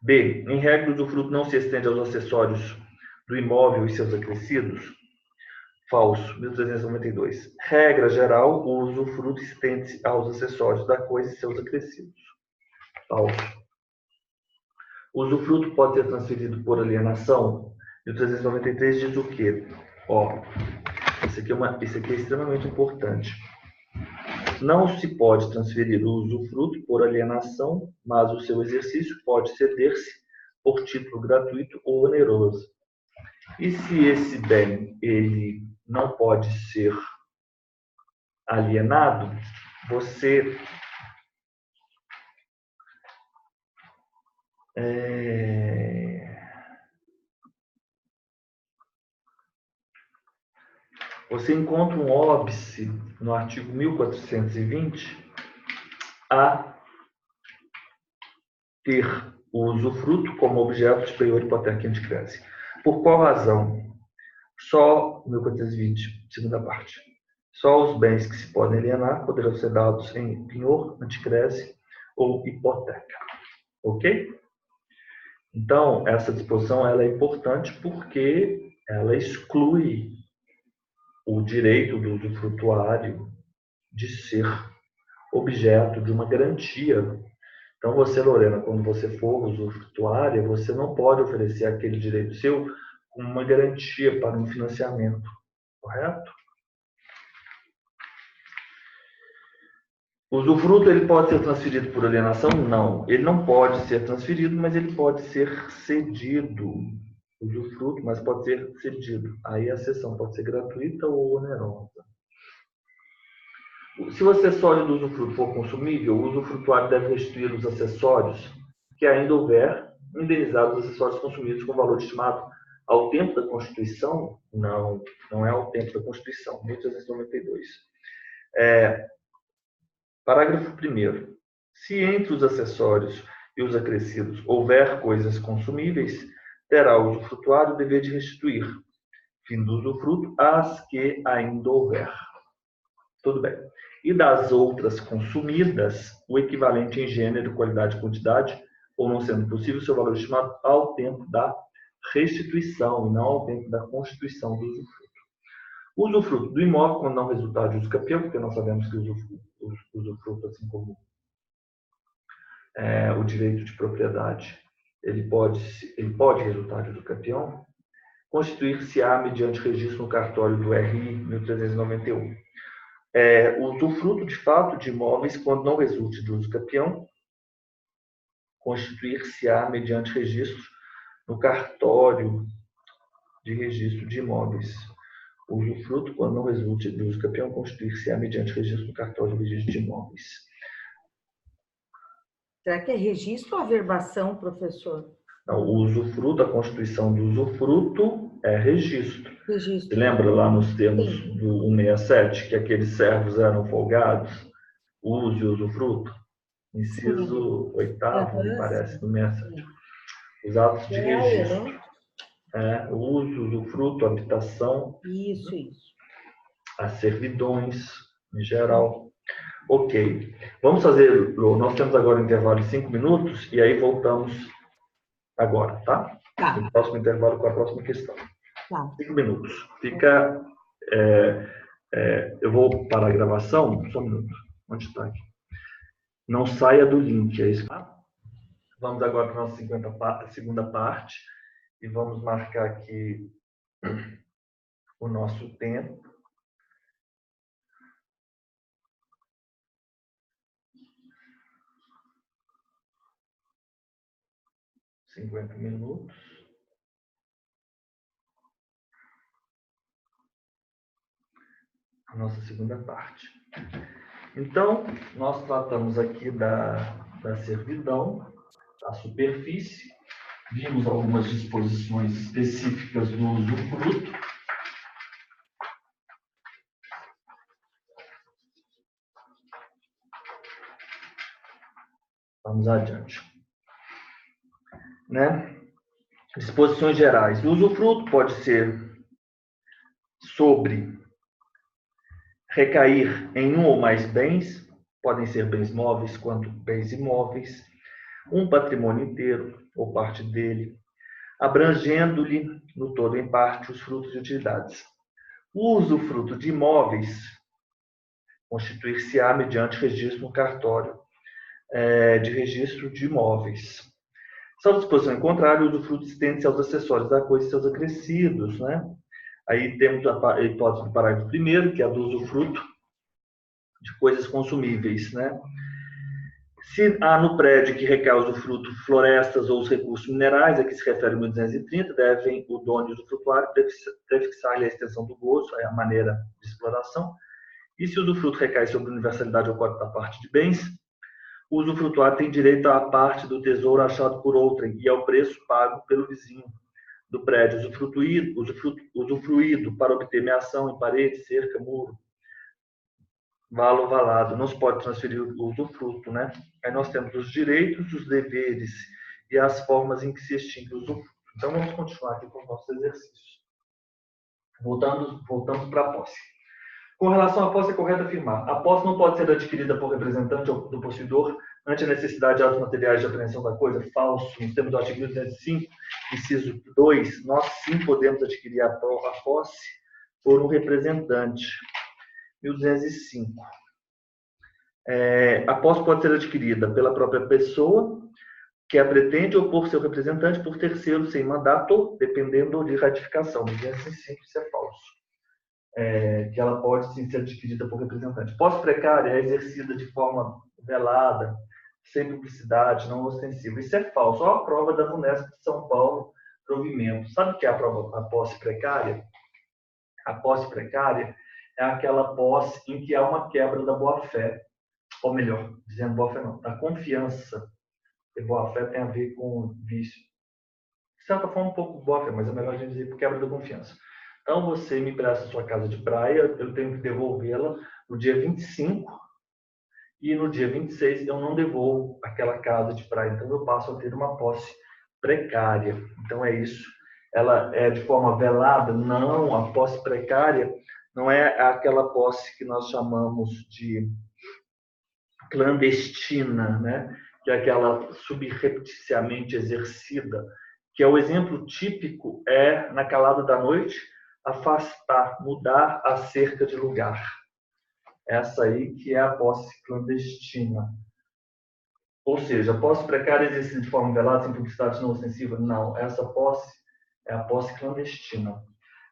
B. Em regra, o usufruto não se estende aos acessórios do imóvel e seus acrescidos. Falso. 1392. Regra geral, o usufruto estende-se aos acessórios da coisa e seus acrescidos. Falso. O usufruto pode ser transferido por alienação? 1393 diz o quê? Ó, isso aqui é extremamente importante. Não se pode transferir o usufruto por alienação, mas o seu exercício pode ceder-se por título gratuito ou oneroso. E se esse bem ele não pode ser alienado, você você encontra um óbice no artigo 1420 a ter o usufruto como objeto de penhor, hipoteca e anticrese. Por qual razão? Só 1420, segunda parte. Só os bens que se podem alienar poderão ser dados em penhor, anticrese ou hipoteca. Ok? Então, essa disposição ela é importante porque ela exclui o direito do usufrutuário de ser objeto de uma garantia. Então, você, Lorena, quando você for usufrutuária, você não pode oferecer aquele direito seu como uma garantia para um financiamento, correto? O usufruto ele pode ser transferido por alienação? Não. Ele não pode ser transferido, mas ele pode ser cedido. Usufruto, mas pode ser cedido. Aí a cessão pode ser gratuita ou onerosa. Se o acessório do usufruto for consumível, o usufrutuário deve restituir os acessórios que ainda houver, indenizar os acessórios consumidos com valor estimado ao tempo da Constituição. Não, não é ao tempo da Constituição. 1392. Parágrafo 1º. Se entre os acessórios e os acrescidos houver coisas consumíveis, terá o usufrutuário o dever de restituir, fim do usufruto, as que ainda houver. Tudo bem. E das outras consumidas, o equivalente em gênero, qualidade e quantidade, ou não sendo possível, seu valor estimado ao tempo da restituição, e não ao tempo da constituição do usufruto. O usufruto do imóvel, quando não resultar de uso capião, porque nós sabemos que o usufruto, assim como o direito de propriedade, ele pode resultar de uso capião, constituir-se-á mediante registro no cartório do RI 1391. O usufruto de fato de imóveis, quando não resulte de uso capião, constituir-se-á mediante registro no cartório de registro de imóveis. O usufruto, quando não resulte de uso capião, constituir-se-á mediante registro no cartório de registro de imóveis. Será que é registro ou averbação, professor? Não, o usufruto, a constituição do usufruto é registro. Registro. Você lembra lá nos termos Sim. do 167 que aqueles servos eram folgados? Uso e usufruto? Inciso 8º, me parece, do 67. Os atos de registro. O uso, usufruto, habitação. Isso. As servidões, em geral. Ok. Vamos fazer, nós temos agora um intervalo de 5 minutos e aí voltamos agora, tá? Tá. No próximo intervalo com a próxima questão. Tá. 5 minutos. Fica... eu vou parar a gravação. Só um minuto. Onde está aqui? Não saia do link, é isso. Vamos agora para a nossa segunda parte e vamos marcar aqui o nosso tempo. $50 minutos. A nossa segunda parte. Então, nós tratamos aqui da servidão, da superfície, vimos algumas disposições específicas do usufruto. Vamos adiante. Disposições gerais. O usufruto pode ser recair em um ou mais bens, podem ser bens móveis quanto bens imóveis, um patrimônio inteiro ou parte dele, abrangendo-lhe no todo em parte os frutos e utilidades. O usufruto de imóveis constituir-se-á mediante registro no cartório de registro de imóveis. Salvo disposição em contrário, o usufruto estende-se aos acessórios da coisa e seus acrescidos, né? Aí temos a hipótese do parágrafo 1º, que é a do usufruto de coisas consumíveis, né? Se há no prédio que recai o usufruto florestas ou os recursos minerais, a que se refere o 1230, devem o dono e o usufrutuário prefixar-lhe a extensão do gozo, é a maneira de exploração. E se o usufruto recai sobre a universalidade ou código da parte de bens, o usufrutuário tem direito à parte do tesouro achado por outrem e ao preço pago pelo vizinho do prédio usufruído para obter meação em parede, cerca, muro, valo ou valado. Não se pode transferir o usufruto, né? Aí nós temos os direitos, os deveres e as formas em que se extingue o usufruto. Então vamos continuar aqui com os nossos exercícios. Voltamos para a posse. Com relação à posse, é correto afirmar: a posse não pode ser adquirida por representante do possuidor ante a necessidade de atos materiais de apreensão da coisa. Falso. Nos termos do artigo 1205, inciso 2, nós sim podemos adquirir a posse por um representante. 1205. A posse pode ser adquirida pela própria pessoa que a pretende ou por seu representante, por terceiro sem mandato, dependendo de ratificação. 1205, isso é falso. Que ela pode sim ser adquirida por representante. Posse precária é exercida de forma velada, sem publicidade, não ostensiva. Isso é falso. Olha a prova da Unesp de São Paulo, provimento. Sabe o que é a posse precária? A posse precária é aquela posse em que há uma quebra da boa-fé, ou melhor, dizendo boa-fé não, da confiança. Porque boa-fé tem a ver com vício. De certa forma, um pouco boa-fé, mas é melhor a gente dizer por quebra da confiança. Então, você me presta sua casa de praia, eu tenho que devolvê-la no dia 25 e no dia 26 eu não devolvo aquela casa de praia. Então, eu passo a ter uma posse precária. Então, é isso. Ela é de forma velada? Não, a posse precária não é aquela posse que nós chamamos de clandestina, né? Que é aquela subrepticiamente exercida, que é o exemplo típico na calada da noite, afastar, mudar a cerca de lugar. Essa aí que é a posse clandestina. Ou seja, a posse precária exercida de forma velada, sem publicidade não ostensiva? Não, essa posse é a posse clandestina.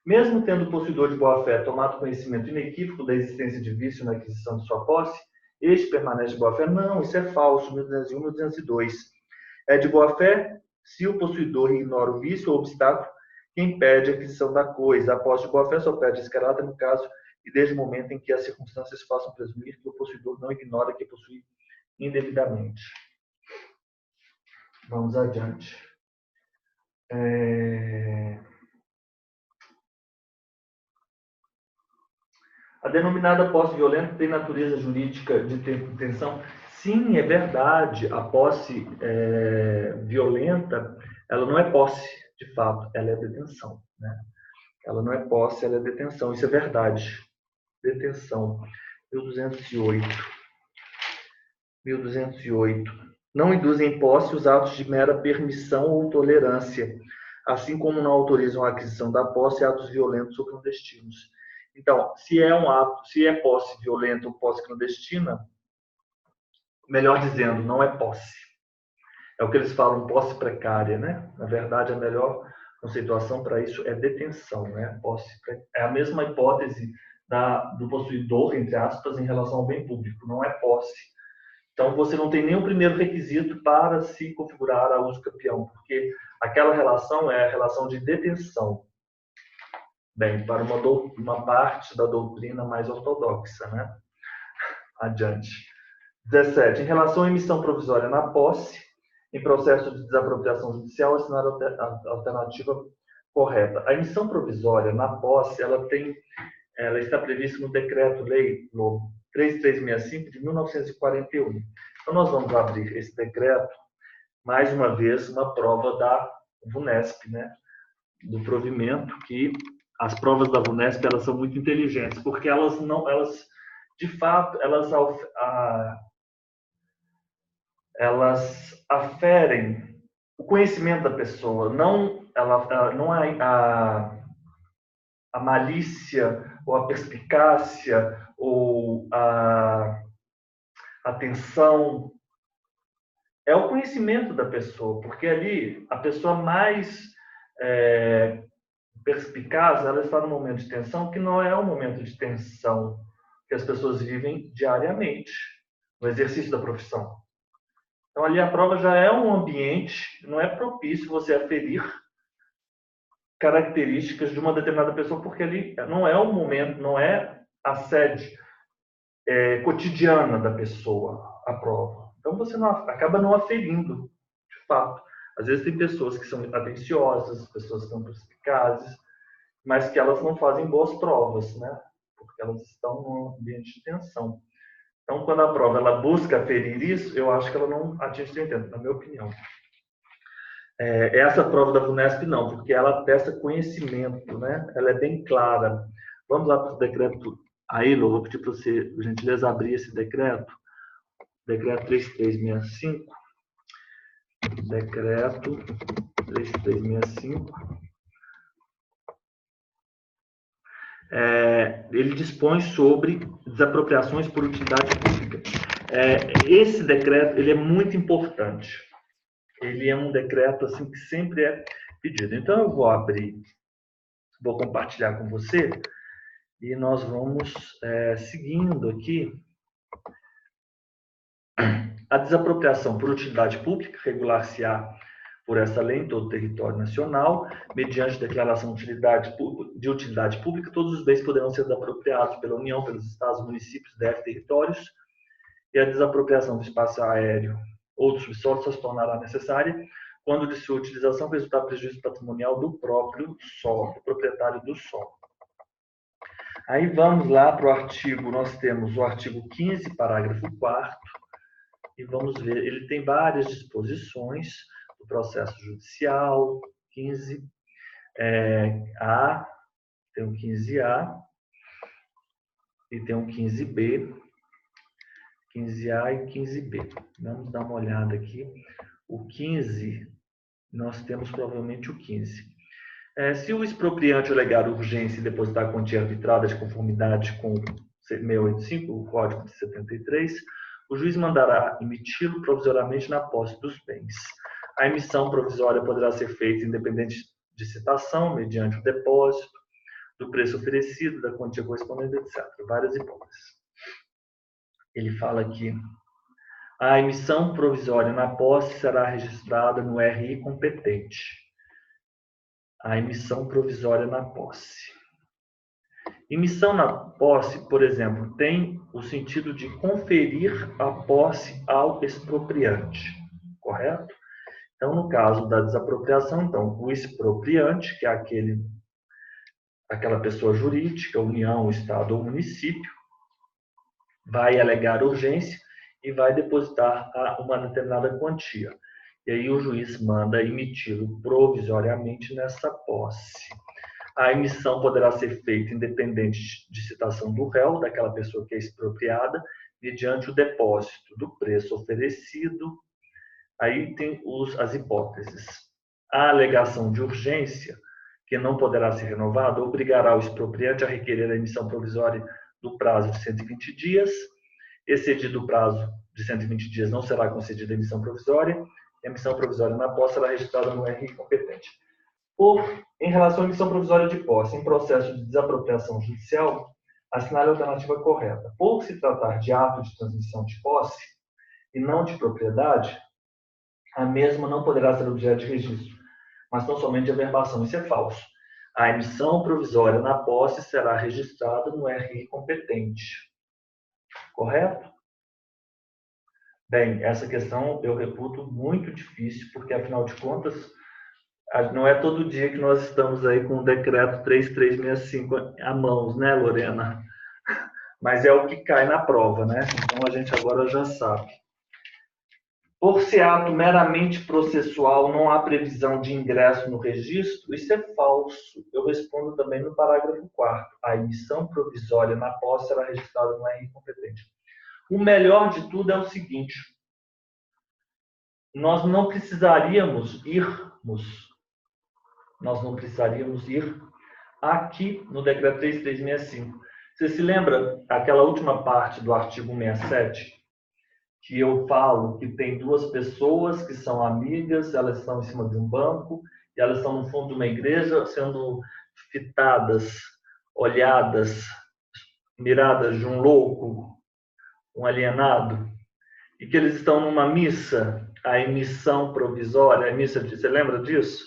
Mesmo tendo o possuidor de boa-fé tomado conhecimento inequívoco da existência de vício na aquisição de sua posse, este permanece de boa-fé? Não, isso é falso, 1201, 1202. É de boa-fé se o possuidor ignora o vício ou obstáculo que impede a aquisição da coisa. A posse de boa-fé só perde esse caráter no caso e desde o momento em que as circunstâncias façam presumir que o possuidor não ignora que possui indevidamente. Vamos adiante. A denominada posse violenta tem natureza jurídica de detenção? Sim, é verdade. A posse violenta, ela não é posse, de fato, ela é detenção, né? Ela não é posse, ela é detenção. Isso é verdade. Detenção. 1208. 1208. Não induzem em posse os atos de mera permissão ou tolerância, assim como não autorizam a aquisição da posse atos violentos ou clandestinos. Então, se é posse violenta ou posse clandestina, melhor dizendo, não é posse. É o que eles falam, posse precária, né? Na verdade, a melhor conceituação para isso é detenção, né? É a mesma hipótese do possuidor, entre aspas, em relação ao bem público, não é posse. Então, você não tem nenhum primeiro requisito para se configurar a uso campeão, porque aquela relação é a relação de detenção. Bem, para uma parte da doutrina mais ortodoxa, né? Adiante. 17. Em relação à emissão provisória na posse, em processo de desapropriação judicial, assinar a alternativa correta. A emissão provisória na posse, ela está prevista no Decreto-Lei 3365 de 1941. Então, nós vamos abrir esse decreto, mais uma vez, uma prova da VUNESP, né? Do provimento, que as provas da VUNESP, elas são muito inteligentes, porque de fato, elas aferem o conhecimento da pessoa, não a malícia ou a perspicácia, ou a atenção. É o conhecimento da pessoa, porque ali a pessoa mais perspicaz, ela está num momento de tensão que não é um momento de tensão que as pessoas vivem diariamente no exercício da profissão. Então, ali a prova já é um ambiente, não é propício você aferir características de uma determinada pessoa, porque ali não é o momento, não é a sede cotidiana da pessoa, a prova. Então, você não, acaba não aferindo, de fato. Às vezes tem pessoas que são atenciosas, pessoas que são perspicazes, mas que elas não fazem boas provas, né? Porque elas estão num ambiente de tensão. Então, quando a prova ela busca aferir isso, eu acho que ela não atinge o intento, na minha opinião. Essa prova da VUNESP não, porque ela testa conhecimento, né? Ela é bem clara. Vamos lá para o decreto. Aí, Lô, vou pedir para você, por gentileza, abrir esse decreto. Decreto 3365. Decreto 3365. Ele dispõe sobre desapropriações por utilidade pública. Esse decreto ele é muito importante. Ele é um decreto assim que sempre é pedido. Então eu vou abrir, vou compartilhar com você e nós vamos seguindo aqui. A desapropriação por utilidade pública regular-se-á por essa lei em todo o território nacional, mediante declaração de utilidade pública, todos os bens poderão ser desapropriados pela União, pelos estados, municípios, DF, territórios, e a desapropriação do espaço aéreo ou do subsolo só se tornará necessária quando de sua utilização resultar prejuízo patrimonial do próprio solo, do proprietário do solo. Aí vamos lá para o artigo, nós temos o artigo 15, parágrafo 4º, e vamos ver, ele tem várias disposições do processo judicial, 15A, tem um 15A e tem um 15B, 15A e 15B. Vamos dar uma olhada aqui. O 15, nós temos provavelmente o 15. Se o expropriante alegar urgência e depositar a quantia arbitrada de conformidade com 685, o Código de 73, o juiz mandará emiti-lo provisoriamente na posse dos bens. A emissão provisória poderá ser feita independente de citação, mediante o depósito, do preço oferecido, da quantia correspondente, etc. Várias hipóteses. Ele fala aqui: a emissão provisória na posse será registrada no RI competente. A emissão provisória na posse. Emissão na posse, por exemplo, tem o sentido de conferir a posse ao expropriante, correto? Então, no caso da desapropriação, então, o expropriante, que é aquela pessoa jurídica, União, Estado ou município, vai alegar urgência e vai depositar uma determinada quantia. E aí o juiz manda emiti-lo provisoriamente nessa posse. A emissão poderá ser feita independente de citação do réu, daquela pessoa que é expropriada, mediante o depósito do preço oferecido. Aí tem as hipóteses. A alegação de urgência, que não poderá ser renovada, obrigará o expropriante a requerer a emissão provisória do prazo de 120 dias. Excedido o prazo de 120 dias, não será concedida a emissão provisória. A emissão provisória na posse será registrada no RI competente. Em relação à emissão provisória de posse, em processo de desapropriação judicial, assinale a alternativa correta. Por se tratar de ato de transmissão de posse e não de propriedade, a mesma não poderá ser objeto de registro, mas tão somente de averbação. Isso é falso. A emissão provisória na posse será registrada no RI competente. Correto? Bem, essa questão eu reputo muito difícil, porque, afinal de contas, não é todo dia que nós estamos aí com o decreto 3365 à mãos, né, Lorena? Mas é o que cai na prova, né? Então a gente agora já sabe. Por ser ato meramente processual, não há previsão de ingresso no registro? Isso é falso. Eu respondo também no parágrafo 4º. A emissão provisória na posse será registrada no RI competente. O melhor de tudo é o seguinte: nós não precisaríamos ir aqui no decreto 3365. Você se lembra aquela última parte do artigo 67, que eu falo que tem duas pessoas que são amigas, elas estão em cima de um banco, e elas estão no fundo de uma igreja sendo fitadas, olhadas, miradas de um louco, um alienado, e que eles estão numa missa, a emissão provisória, a missa, você lembra disso?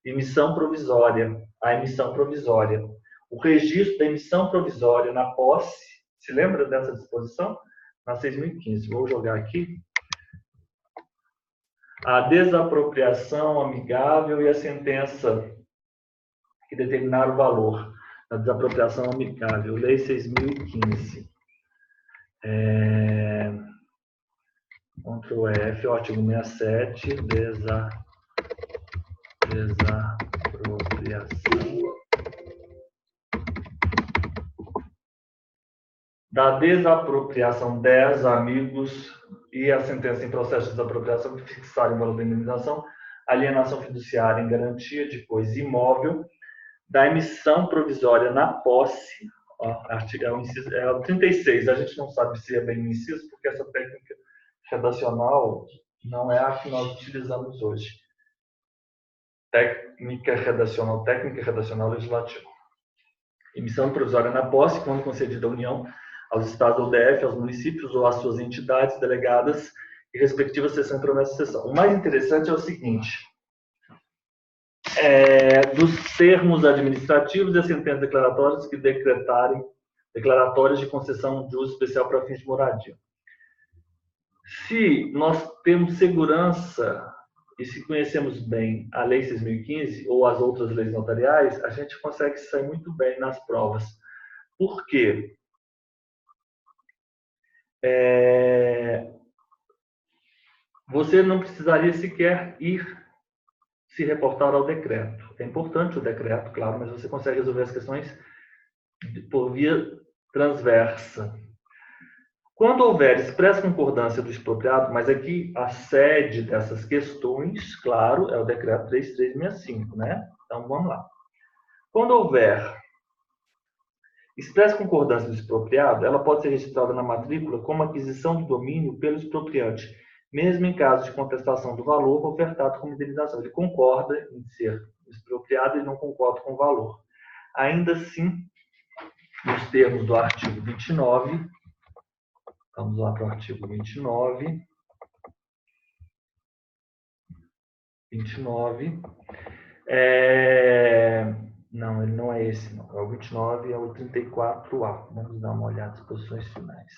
Emissão provisória, a emissão provisória. O registro da emissão provisória na posse, se lembra dessa disposição? Na 6.015. Vou jogar aqui. A desapropriação amigável e a sentença que determinar o valor da desapropriação amigável. Lei 6.015. Ctrl F, artigo 67, desapropriação. Da desapropriação 10 amigos e a sentença em processo de desapropriação que fixarem o valor da indenização, alienação fiduciária em garantia de coisa imóvel, da emissão provisória na posse, ó, é o 36, a gente não sabe se é bem inciso, porque essa técnica redacional não é a que nós utilizamos hoje. Técnica redacional legislativa. Emissão provisória na posse, quando concedida à União, aos estados ou DF, aos municípios ou às suas entidades delegadas e respectivas sessão e promessa de sessão. O mais interessante é o seguinte, dos termos administrativos e as sentenças declaratórias que decretarem declaratórias de concessão de uso especial para fins de moradia. Se nós temos segurança e se conhecemos bem a Lei 6.015 ou as outras leis notariais, a gente consegue sair muito bem nas provas. Por quê? Você não precisaria sequer ir se reportar ao decreto. É importante o decreto, claro, mas você consegue resolver as questões por via transversa. Quando houver expressa concordância do expropriado, mas aqui a sede dessas questões, claro, é o decreto 3365, né? Então, vamos lá. Quando houver expressa concordância do expropriado, ela pode ser registrada na matrícula como aquisição do domínio pelo expropriante, mesmo em caso de contestação do valor ofertado como indenização. Ele concorda em ser expropriado e não concorda com o valor. Ainda assim, nos termos do artigo 29, vamos lá para o artigo 29. 29. Não, ele não é esse, não. É o 29 e é o 34A. Vamos dar uma olhada nas posições finais.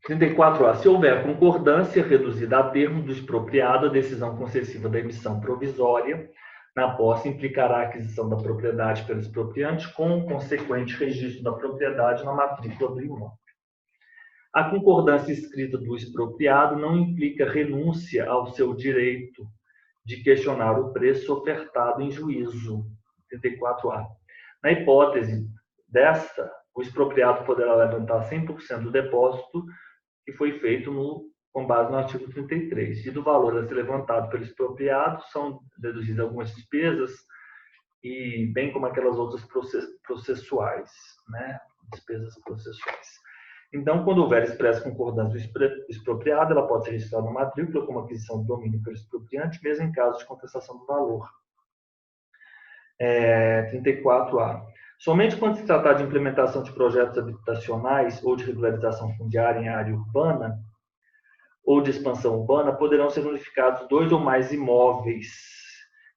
34A. Se houver concordância reduzida a termo do expropriado, a decisão concessiva da emissão provisória na posse implicará a aquisição da propriedade pelo expropriante com o consequente registro da propriedade na matrícula do imóvel. A concordância escrita do expropriado não implica renúncia ao seu direito de questionar o preço ofertado em juízo. 34A. Na hipótese desta, o expropriado poderá levantar 100% do depósito que foi feito com base no artigo 33. E do valor a ser levantado pelo expropriado são deduzidas algumas despesas, e bem como aquelas outras processuais, né? Despesas processuais. Então, quando houver expressa concordância do expropriado, ela pode ser registrada na matrícula como aquisição do domínio pelo expropriante, mesmo em caso de contestação do valor. 34A. Somente quando se tratar de implementação de projetos habitacionais ou de regularização fundiária em área urbana ou de expansão urbana, poderão ser unificados 2 ou mais imóveis,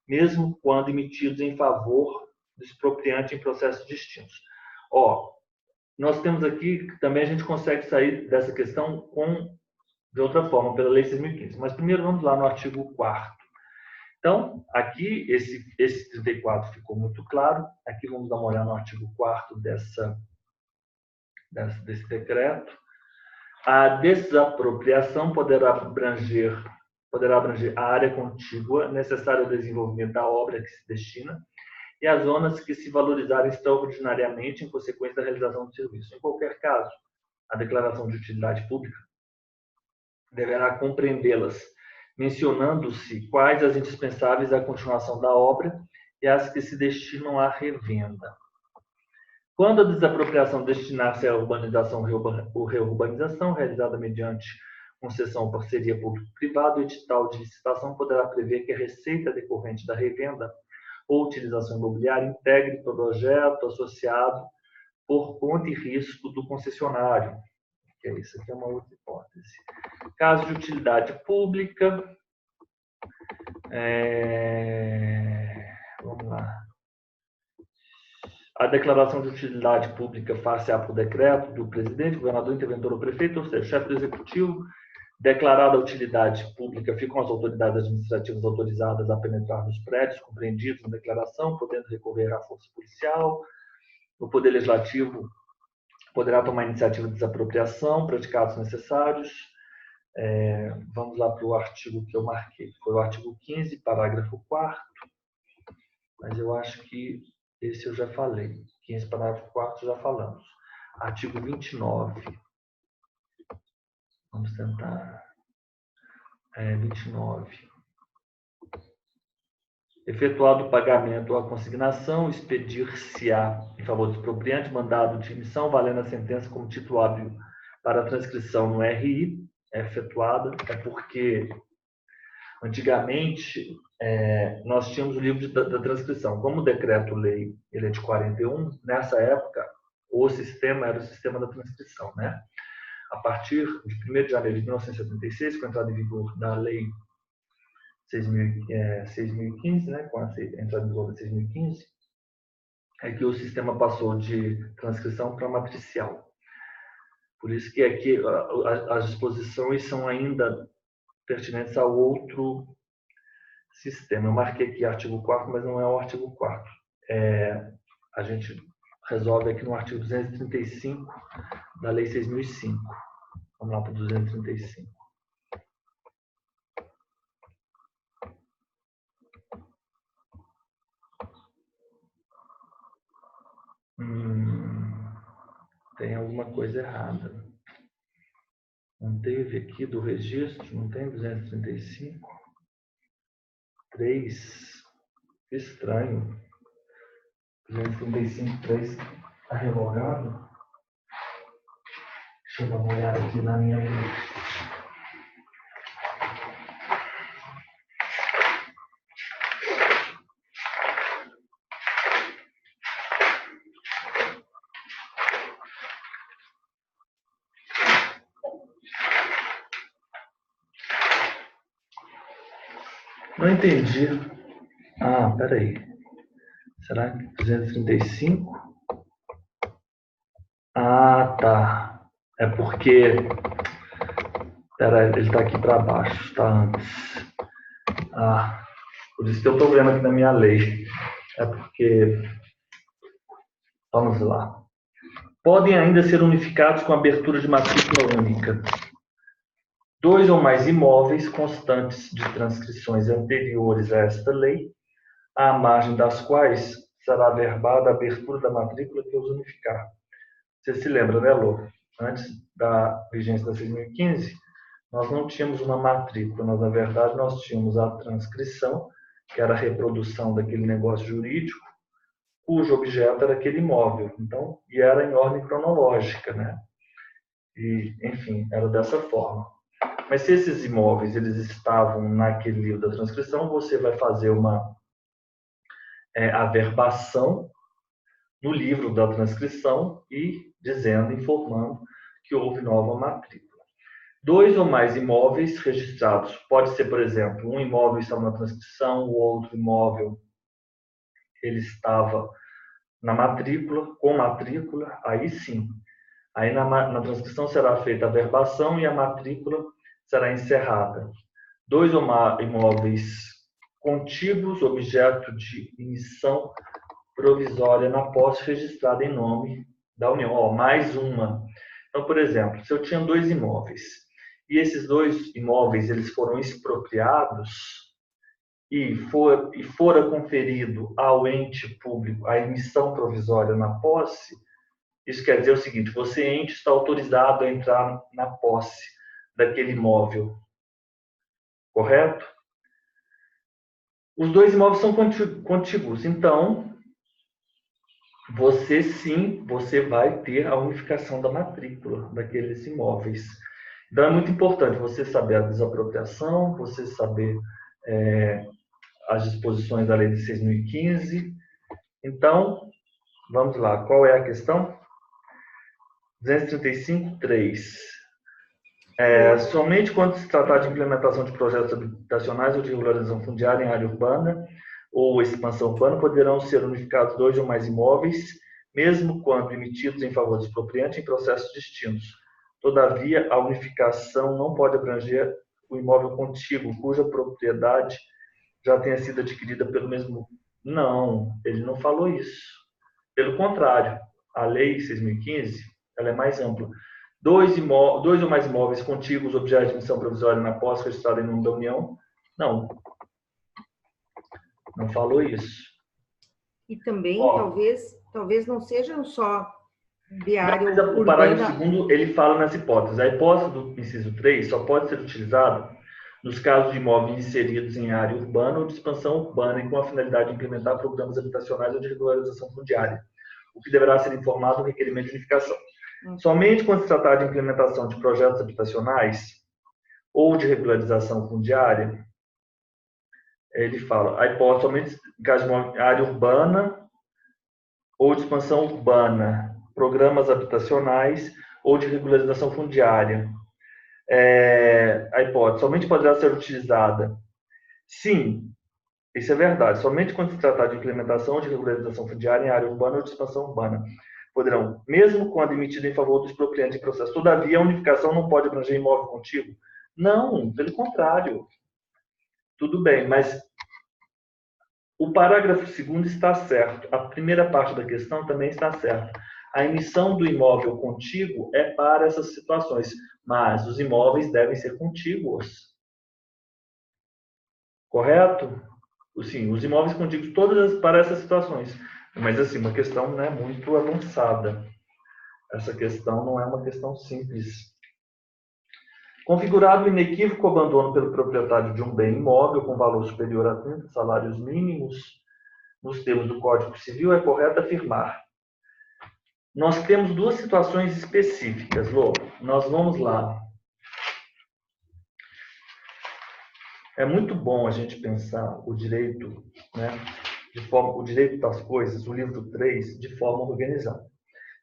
mesmo quando emitidos em favor do expropriante em processos distintos. Nós temos aqui, também a gente consegue sair dessa questão de outra forma, pela Lei 6.015. Mas primeiro vamos lá no artigo 4º. Então, aqui, esse 34 ficou muito claro. Aqui vamos dar uma olhada no artigo 4º desse decreto. A desapropriação poderá abranger a área contígua necessária ao desenvolvimento da obra que se destina e as zonas que se valorizarem extraordinariamente em consequência da realização do serviço. Em qualquer caso, a declaração de utilidade pública deverá compreendê-las mencionando-se quais as indispensáveis à continuação da obra e as que se destinam à revenda. Quando a desapropriação destinar-se à urbanização ou reurbanização, realizada mediante concessão ou parceria público-privada, o edital de licitação poderá prever que a receita decorrente da revenda ou utilização imobiliária integre projeto associado por conta e risco do concessionário. Que é isso aqui, é uma outra hipótese. Caso de utilidade pública, vamos lá. A declaração de utilidade pública far-se-á por decreto do presidente, governador, interventor ou prefeito, ou seja, chefe do executivo. Declarada a utilidade pública, ficam as autoridades administrativas autorizadas a penetrar nos prédios compreendidos na declaração, podendo recorrer à força policial. O Poder Legislativo poderá tomar iniciativa de desapropriação, praticados necessários. Vamos lá para o artigo que eu marquei. Foi o artigo 15, parágrafo 4º, mas eu acho que esse eu já falei. 15, parágrafo 4º, já falamos. Artigo 29. Vamos tentar. 29. Efetuado o pagamento ou a consignação, expedir-se-á em favor do expropriante mandado de emissão, valendo a sentença como título hábil para a transcrição no RI, efetuada. É porque, antigamente, nós tínhamos o livro da transcrição. Como o decreto-lei ele é de 41, nessa época, o sistema era o sistema da transcrição, né? A partir de 1º de janeiro de 1976, com a entrada em vigor da Lei 6.015, né, com a entrada em vigor da 6.015, é que o sistema passou de transcrição para matricial. Por isso que aqui as disposições são ainda pertinentes ao outro sistema. Eu marquei aqui artigo 4º, mas não é o artigo 4º. A gente resolve aqui no artigo 235 da Lei 6.005. Vamos lá para o 235. Tem alguma coisa errada. Não teve aqui do registro, não tem 235? 3. Estranho. 235, 3 está revogado. Deixa eu dar uma olhada aqui na minha lista. Não entendi. Peraí. Será que 235? Tá. É porque... Peraí, ele está aqui para baixo, está antes. Por isso que eu estou vendo aqui na minha lei. É porque... Vamos lá. Podem ainda ser unificados com abertura de matrícula única. 2 ou mais imóveis constantes de transcrições anteriores a esta lei, à margem das quais será averbada a abertura da matrícula que os unificar. Você se lembra, né, Lô? Antes da vigência da 6.015, nós não tínhamos uma matrícula. Nós, na verdade, nós tínhamos a transcrição, que era a reprodução daquele negócio jurídico, cujo objeto era aquele imóvel. Então, e era em ordem cronológica, né? E, enfim, era dessa forma. Mas se esses imóveis eles estavam naquele livro da transcrição, você vai fazer uma averbação no livro da transcrição e informando que houve nova matrícula. 2 ou mais imóveis registrados, pode ser, por exemplo, um imóvel estava na transcrição, o outro imóvel ele estava na matrícula, com matrícula, aí sim. Aí na transcrição será feita a averbação e a matrícula será encerrada. 2 ou mais imóveis contíguos, objeto de emissão provisória na posse registrada em nome da União. Mais uma. Então, por exemplo, se eu tinha 2 imóveis e esses 2 imóveis eles foram expropriados e fora conferido ao ente público a emissão provisória na posse, isso quer dizer o seguinte: você, ente, está autorizado a entrar na posse daquele imóvel correto? Os dois imóveis são contíguos, então você vai ter a unificação da matrícula daqueles imóveis. Então é muito importante você saber a desapropriação, você saber as disposições da lei de 6.015. Então, vamos lá, qual é a questão? 235.3. Somente quando se tratar de implementação de projetos habitacionais ou de regularização fundiária em área urbana ou expansão urbana, poderão ser unificados dois ou mais imóveis, mesmo quando emitidos em favor do expropriante em processos distintos. Todavia, a unificação não pode abranger o imóvel contíguo, cuja propriedade já tenha sido adquirida pelo mesmo... Não, ele não falou isso. Pelo contrário, a lei 6.015, ela é mais ampla. Dois ou mais imóveis contíguos, objeto de missão provisória na posse registrada em nome da União. Não falou isso. E também, talvez não sejam só de área urbana. O parágrafo 2º, ele fala nas hipóteses. A hipótese do inciso 3 só pode ser utilizada nos casos de imóveis inseridos em área urbana ou de expansão urbana e com a finalidade de implementar programas habitacionais ou de regularização fundiária, o que deverá ser informado no requerimento de unificação. Somente quando se tratar de implementação de projetos habitacionais ou de regularização fundiária, ele fala, a hipótese somente em caso de área urbana ou de expansão urbana, programas habitacionais ou de regularização fundiária. A hipótese somente poderá ser utilizada. Sim, isso é verdade. Somente quando se tratar de implementação de regularização fundiária em área urbana ou de expansão urbana poderão, mesmo quando emitido em favor do expropriante em processo. Todavia, a unificação não pode abranger imóvel contíguo? Não, pelo contrário. Tudo bem, mas o parágrafo 2º está certo. A primeira parte da questão também está certa. A emissão do imóvel contíguo é para essas situações, mas os imóveis devem ser contíguos. Correto? Sim, os imóveis contíguos todas para essas situações. Mas, assim, uma questão muito avançada. Essa questão não é uma questão simples. Configurado o inequívoco abandono pelo proprietário de um bem imóvel com valor superior a 30 salários mínimos, nos termos do Código Civil, é correto afirmar. Nós temos duas situações específicas, Lô. Nós vamos lá. É muito bom a gente pensar o direito, o direito das coisas, o livro 3, de forma organizada.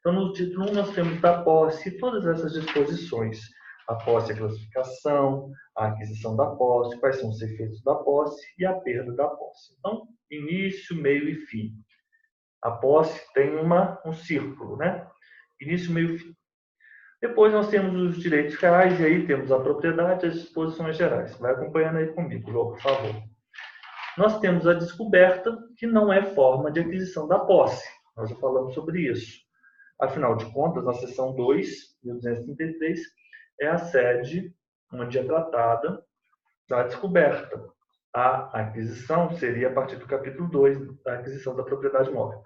Então, no título 1, nós temos da posse todas essas disposições. A posse, a classificação, a aquisição da posse, quais são os efeitos da posse e a perda da posse. Então, início, meio e fim. A posse tem um círculo, Início, meio e fim. Depois nós temos os direitos reais e aí temos a propriedade e as disposições gerais. Vai acompanhando aí comigo, Lô, por favor. Nós temos a descoberta, que não é forma de aquisição da posse. Nós já falamos sobre isso. Afinal de contas, na seção 2, 1233, é a sede onde é tratada da descoberta. A aquisição seria a partir do capítulo 2, da aquisição da propriedade móvel.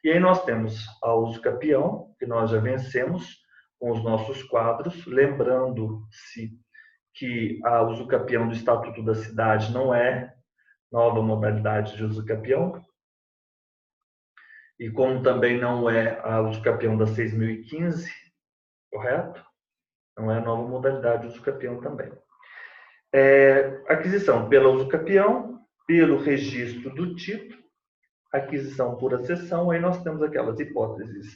E aí nós temos a uso capião, que nós já vencemos com os nossos quadros, lembrando-se que a uso capião do Estatuto da Cidade não é nova modalidade de uso capião, e como também não é a uso capião da 6.015, correto? Não é nova modalidade de uso capião também. Aquisição pela uso capião, pelo registro do título, aquisição por acessão, aí nós temos aquelas hipóteses: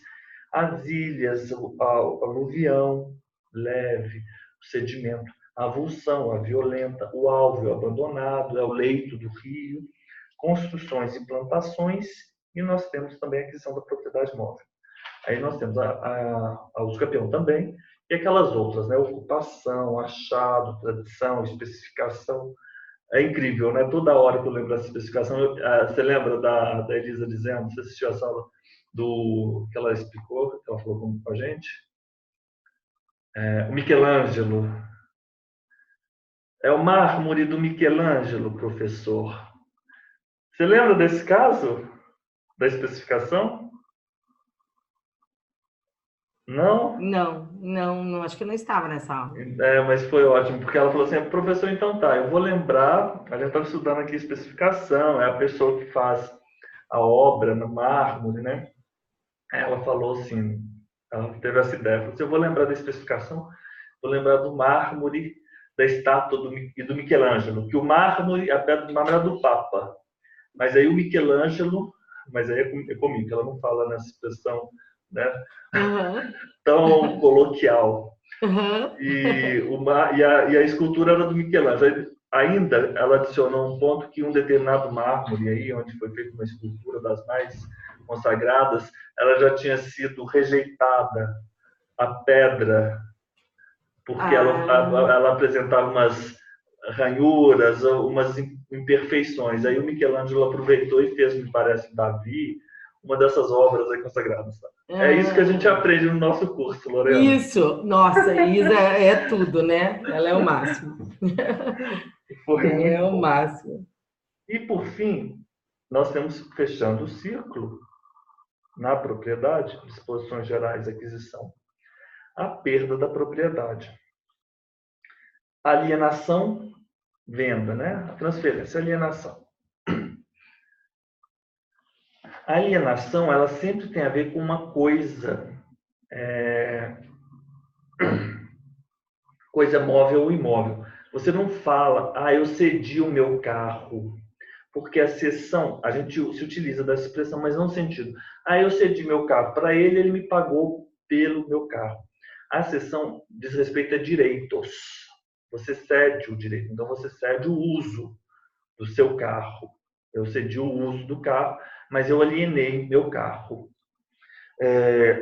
as ilhas, o aluvião leve, o sedimento, a avulsão, a violenta, o alvo abandonado, é o leito do rio, construções e plantações, e nós temos também a aquisição da propriedade móvel. Aí nós temos a uso capião também, e aquelas outras, ocupação, achado, tradição, especificação. É incrível, Toda hora que eu lembro dessa especificação, você lembra da Elisa dizendo, você assistiu a sala que ela explicou, que ela falou com a gente? O Michelangelo. É o mármore do Michelangelo, professor. Você lembra desse caso? Da especificação? Não? Não, acho que eu não estava nessa aula. Mas foi ótimo, porque ela falou assim, professor, então tá, eu vou lembrar, a gente estava estudando aqui especificação, é a pessoa que faz a obra no mármore, né? Ela falou assim, ela teve essa ideia, falou assim, eu vou lembrar da especificação, vou lembrar do mármore, da estátua e do Michelangelo, que o mármore, a pedra do mármore é do Papa, mas aí o Michelangelo, mas aí é comigo, ela não fala nessa expressão, né, Uhum. tão coloquial. Uhum. E a escultura era do Michelangelo. Ainda ela adicionou um ponto que um determinado mármore aí, onde foi feita uma escultura das mais consagradas, ela já tinha sido rejeitada, a pedra, porque Ah, ela apresentava umas ranhuras, umas imperfeições. Aí o Michelangelo aproveitou e fez, me parece, Davi, uma dessas obras aí consagradas. É isso que a gente ah. aprende no nosso curso, Lorena. Isso, nossa, Isa é tudo, né? Ela é o máximo. Foi É muito o bom. máximo. E, por fim, nós temos, fechando o círculo, na propriedade, disposições gerais, aquisição, a perda da propriedade. Alienação, venda, né? A transferência, alienação. A alienação, ela sempre tem a ver com uma coisa, coisa móvel ou imóvel. Você não fala, eu cedi o meu carro, porque a cessão, a gente se utiliza dessa expressão, mas não no sentido. Eu cedi meu carro para ele, ele me pagou pelo meu carro. A cessão diz respeito a direitos. Você cede o direito, então você cede o uso do seu carro. Eu cedi o uso do carro, mas eu alienei meu carro.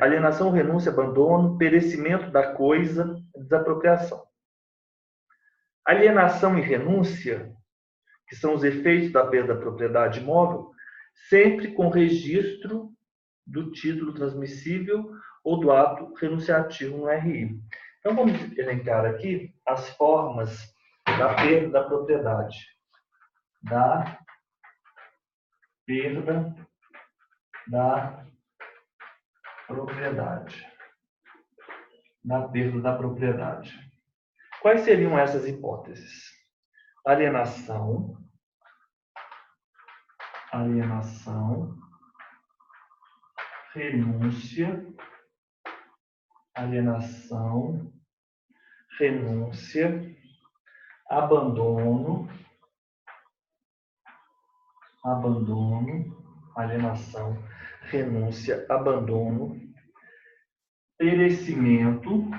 Alienação, renúncia, abandono, perecimento da coisa, desapropriação. Alienação e renúncia, que são os efeitos da perda da propriedade imóvel, sempre com registro do título transmissível ou do ato renunciativo no RI. Então, vamos elencar aqui as formas da perda da propriedade. Da perda da propriedade. Da perda da propriedade. Quais seriam essas hipóteses? Alienação, renúncia, alienação, renúncia, abandono, alienação, renúncia, abandono, perecimento,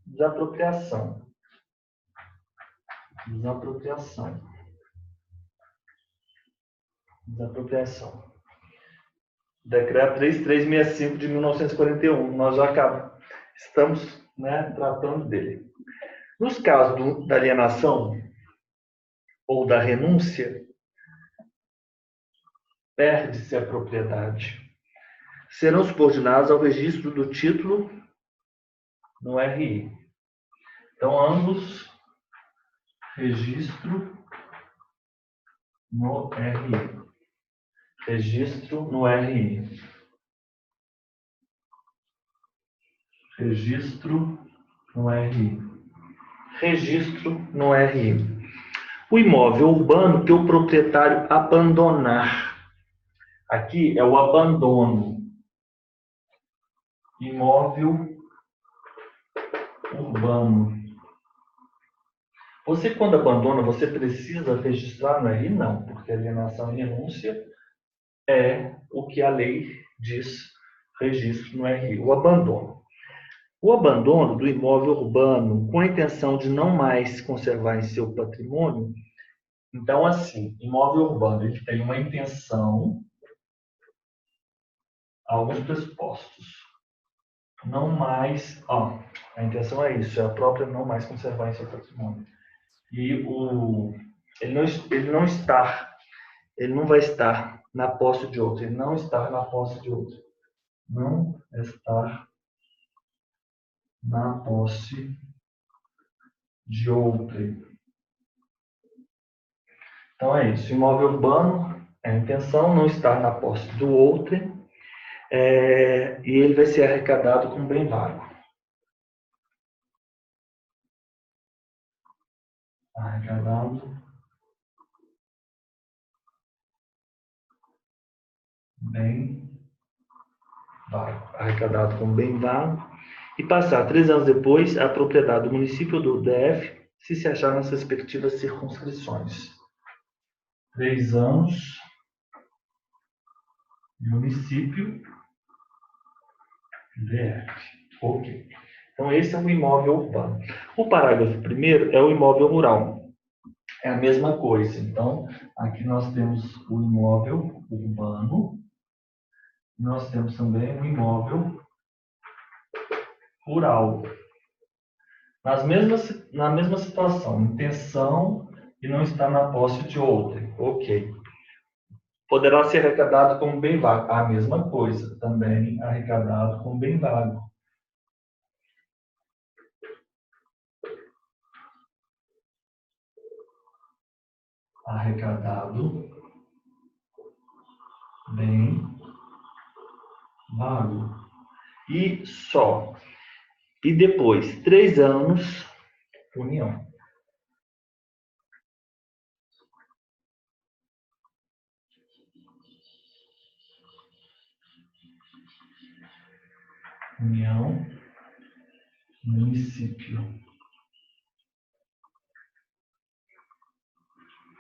desapropriação, Decreto 3365 de 1941. Nós já estamos, tratando dele. Nos casos da alienação ou da renúncia, perde-se a propriedade. Serão subordinados ao registro do título no RI. Então, ambos, registro no RI. Registro no RI. Registro no RI. Registro no RI. O imóvel urbano que o proprietário abandonar. Aqui é o abandono. Imóvel urbano. Você, quando abandona, você precisa registrar no RI? Não, porque alienação e renúncia é o que a lei diz, registro no RI. O abandono. O abandono do imóvel urbano com a intenção de não mais conservar em seu patrimônio. Então, assim, imóvel urbano, ele tem uma intenção, alguns pressupostos. Não mais, a intenção é isso, é a própria não mais conservar em seu patrimônio. E ele não vai estar na posse de outro, ele não está na posse de outro. Não estar na posse de outrem. Então é isso. Imóvel urbano A intenção não estar na posse do outrem, e ele vai ser arrecadado com bem vago. Arrecadado bem vago. Arrecadado com bem vago. E passar 3 anos depois a propriedade do município do DF, se achar nas respectivas circunscrições. 3 anos, município DF. Ok. Então, esse é o imóvel urbano. O parágrafo primeiro é o imóvel rural. É a mesma coisa. Então, aqui nós temos o imóvel urbano. Nós temos também o imóvel rural. Na mesma situação, intenção e não está na posse de outrem. Ok. Poderá ser arrecadado como bem vago. A mesma coisa, também arrecadado como bem vago. Arrecadado bem vago. E só. E depois, 3 anos, união. União, município.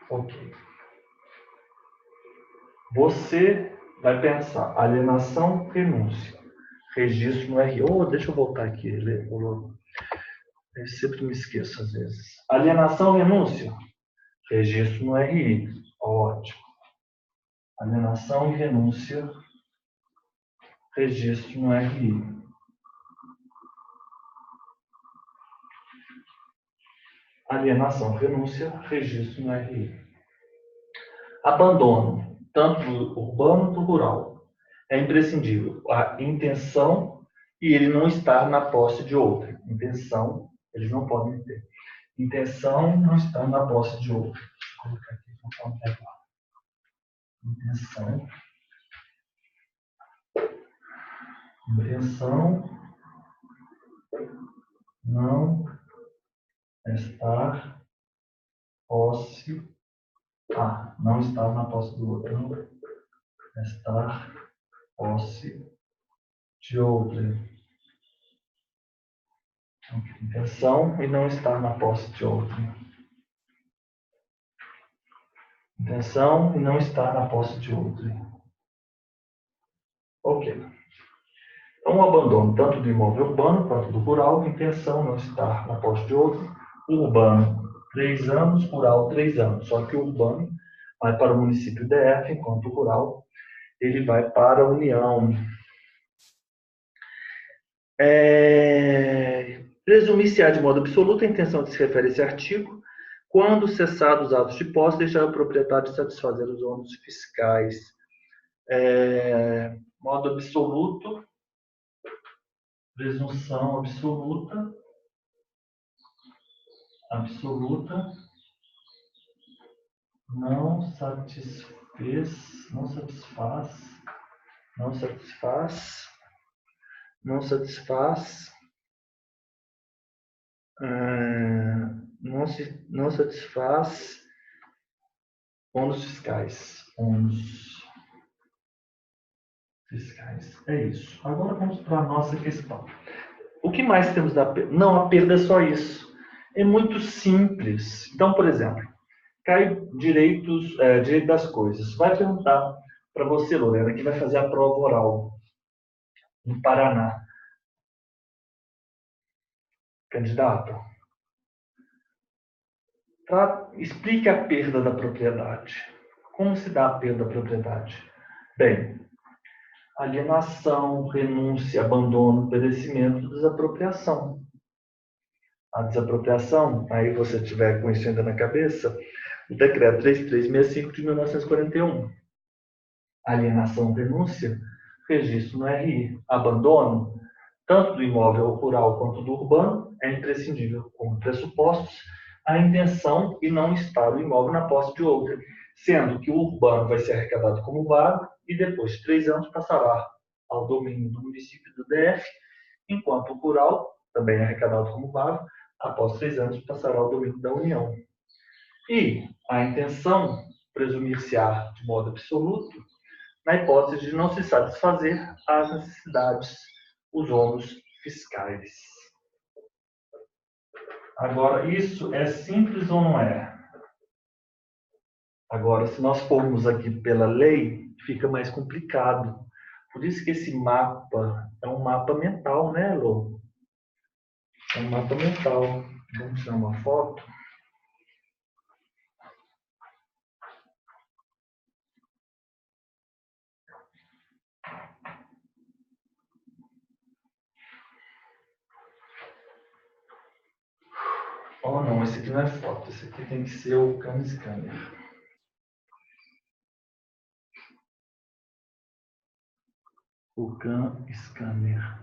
Ok. Você vai pensar, alienação, renúncia. Registro no RI. Deixa eu voltar aqui. Eu sempre me esqueço às vezes. Alienação, renúncia. Registro no RI. Ótimo. Alienação e renúncia. Registro no RI. Alienação, renúncia, registro no RI. Abandono, tanto do urbano quanto do rural. É imprescindível a intenção e ele não estar na posse de outra. Intenção, eles não podem ter. Intenção não estar na posse de outra. Deixa eu colocar aqui para não pegar. Intenção. Intenção não estar posse. Não estar na posse do outro. Não estar posse de outra. Intenção e não estar na posse de outra. Intenção e não estar na posse de outra. Ok. Então, o abandono tanto do imóvel urbano quanto do rural, intenção não estar na posse de outro. O urbano, 3 anos, rural, 3 anos. Só que o urbano vai para o município DF, enquanto o rural ele vai para a União. Presumir-se-á de modo absoluto a intenção que se refere a esse artigo, quando cessados os atos de posse, deixar o proprietário satisfazer os ônus fiscais. Modo absoluto, presunção absoluta, não satisfaz ônus fiscais. É isso. Agora vamos para a nossa questão. O que mais temos da perda? Não, a perda é só isso. É muito simples. Então, por exemplo, cai direito das coisas. Vai perguntar para você, Lorena, que vai fazer a prova oral no Paraná. Candidato, explique a perda da propriedade. Como se dá a perda da propriedade? Bem, alienação, renúncia, abandono, perecimento, desapropriação. A desapropriação, aí você tiver com isso ainda na cabeça, o decreto 3365 de 1941. Alienação, renúncia, registro no RI. Abandono, tanto do imóvel rural quanto do urbano, é imprescindível como pressupostos a intenção e não estar o imóvel na posse de outra. sendo que o urbano vai ser arrecadado como vago e depois de 3 anos passará ao domínio do município do DF, enquanto o rural, também arrecadado como vago, após 3 anos passará ao domínio da União. E a intenção presumir-se-á de modo absoluto na hipótese de não se satisfazer às necessidades, os ônus fiscais. Agora, isso é simples ou não é? Agora, se nós formos aqui pela lei, fica mais complicado. Por isso que esse mapa é um mapa mental, né, Lô? É um mapa mental. Vamos tirar uma foto. Oh, não, esse aqui não é foto. Esse aqui tem que ser o Cam Scanner. O Cam Scanner.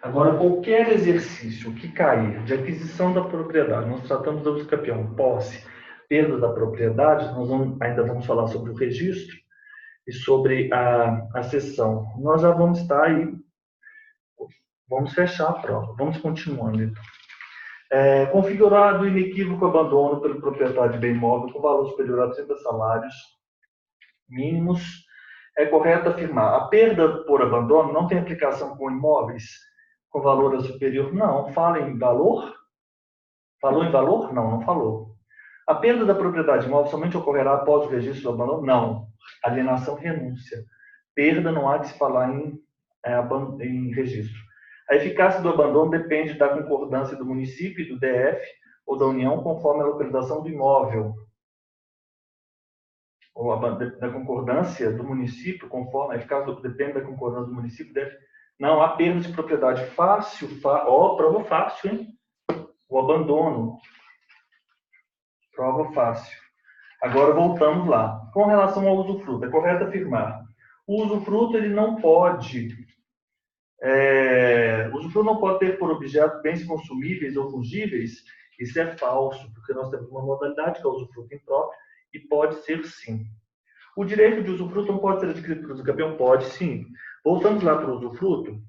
Agora, qualquer exercício que cair de aquisição da propriedade, nós tratamos do campeão, posse, perda da propriedade, nós ainda vamos falar sobre o registro e sobre a cessão. Nós já vamos estar aí, vamos fechar a prova, vamos continuando então. Configurado inequívoco abandono pelo proprietário de bem imóvel com valor superior a 30 salários mínimos, é correto afirmar a perda por abandono não tem aplicação com imóveis com valor superior? Não. Fala em valor? Falou em valor? Não, não falou. A perda da propriedade imóvel somente ocorrerá após o registro do abandono? Não. Alienação, renúncia. Perda não há de se falar em registro. A eficácia do abandono depende da concordância do município e do DF ou da União conforme a localização do imóvel. Ou da concordância do município conforme a eficácia depende da concordância do município e do DF. Não há perda de propriedade fácil. Prova fácil, hein? O abandono. Prova fácil. Agora voltamos lá. Com relação ao usufruto, é correto afirmar. O usufruto ele não pode o usufruto não pode ter por objeto bens consumíveis ou fungíveis. Isso é falso, porque nós temos uma modalidade que é o usufruto impróprio e pode ser sim. O direito de usufruto não pode ser adquirido por usucapião? Pode sim. Voltamos lá para o usufruto.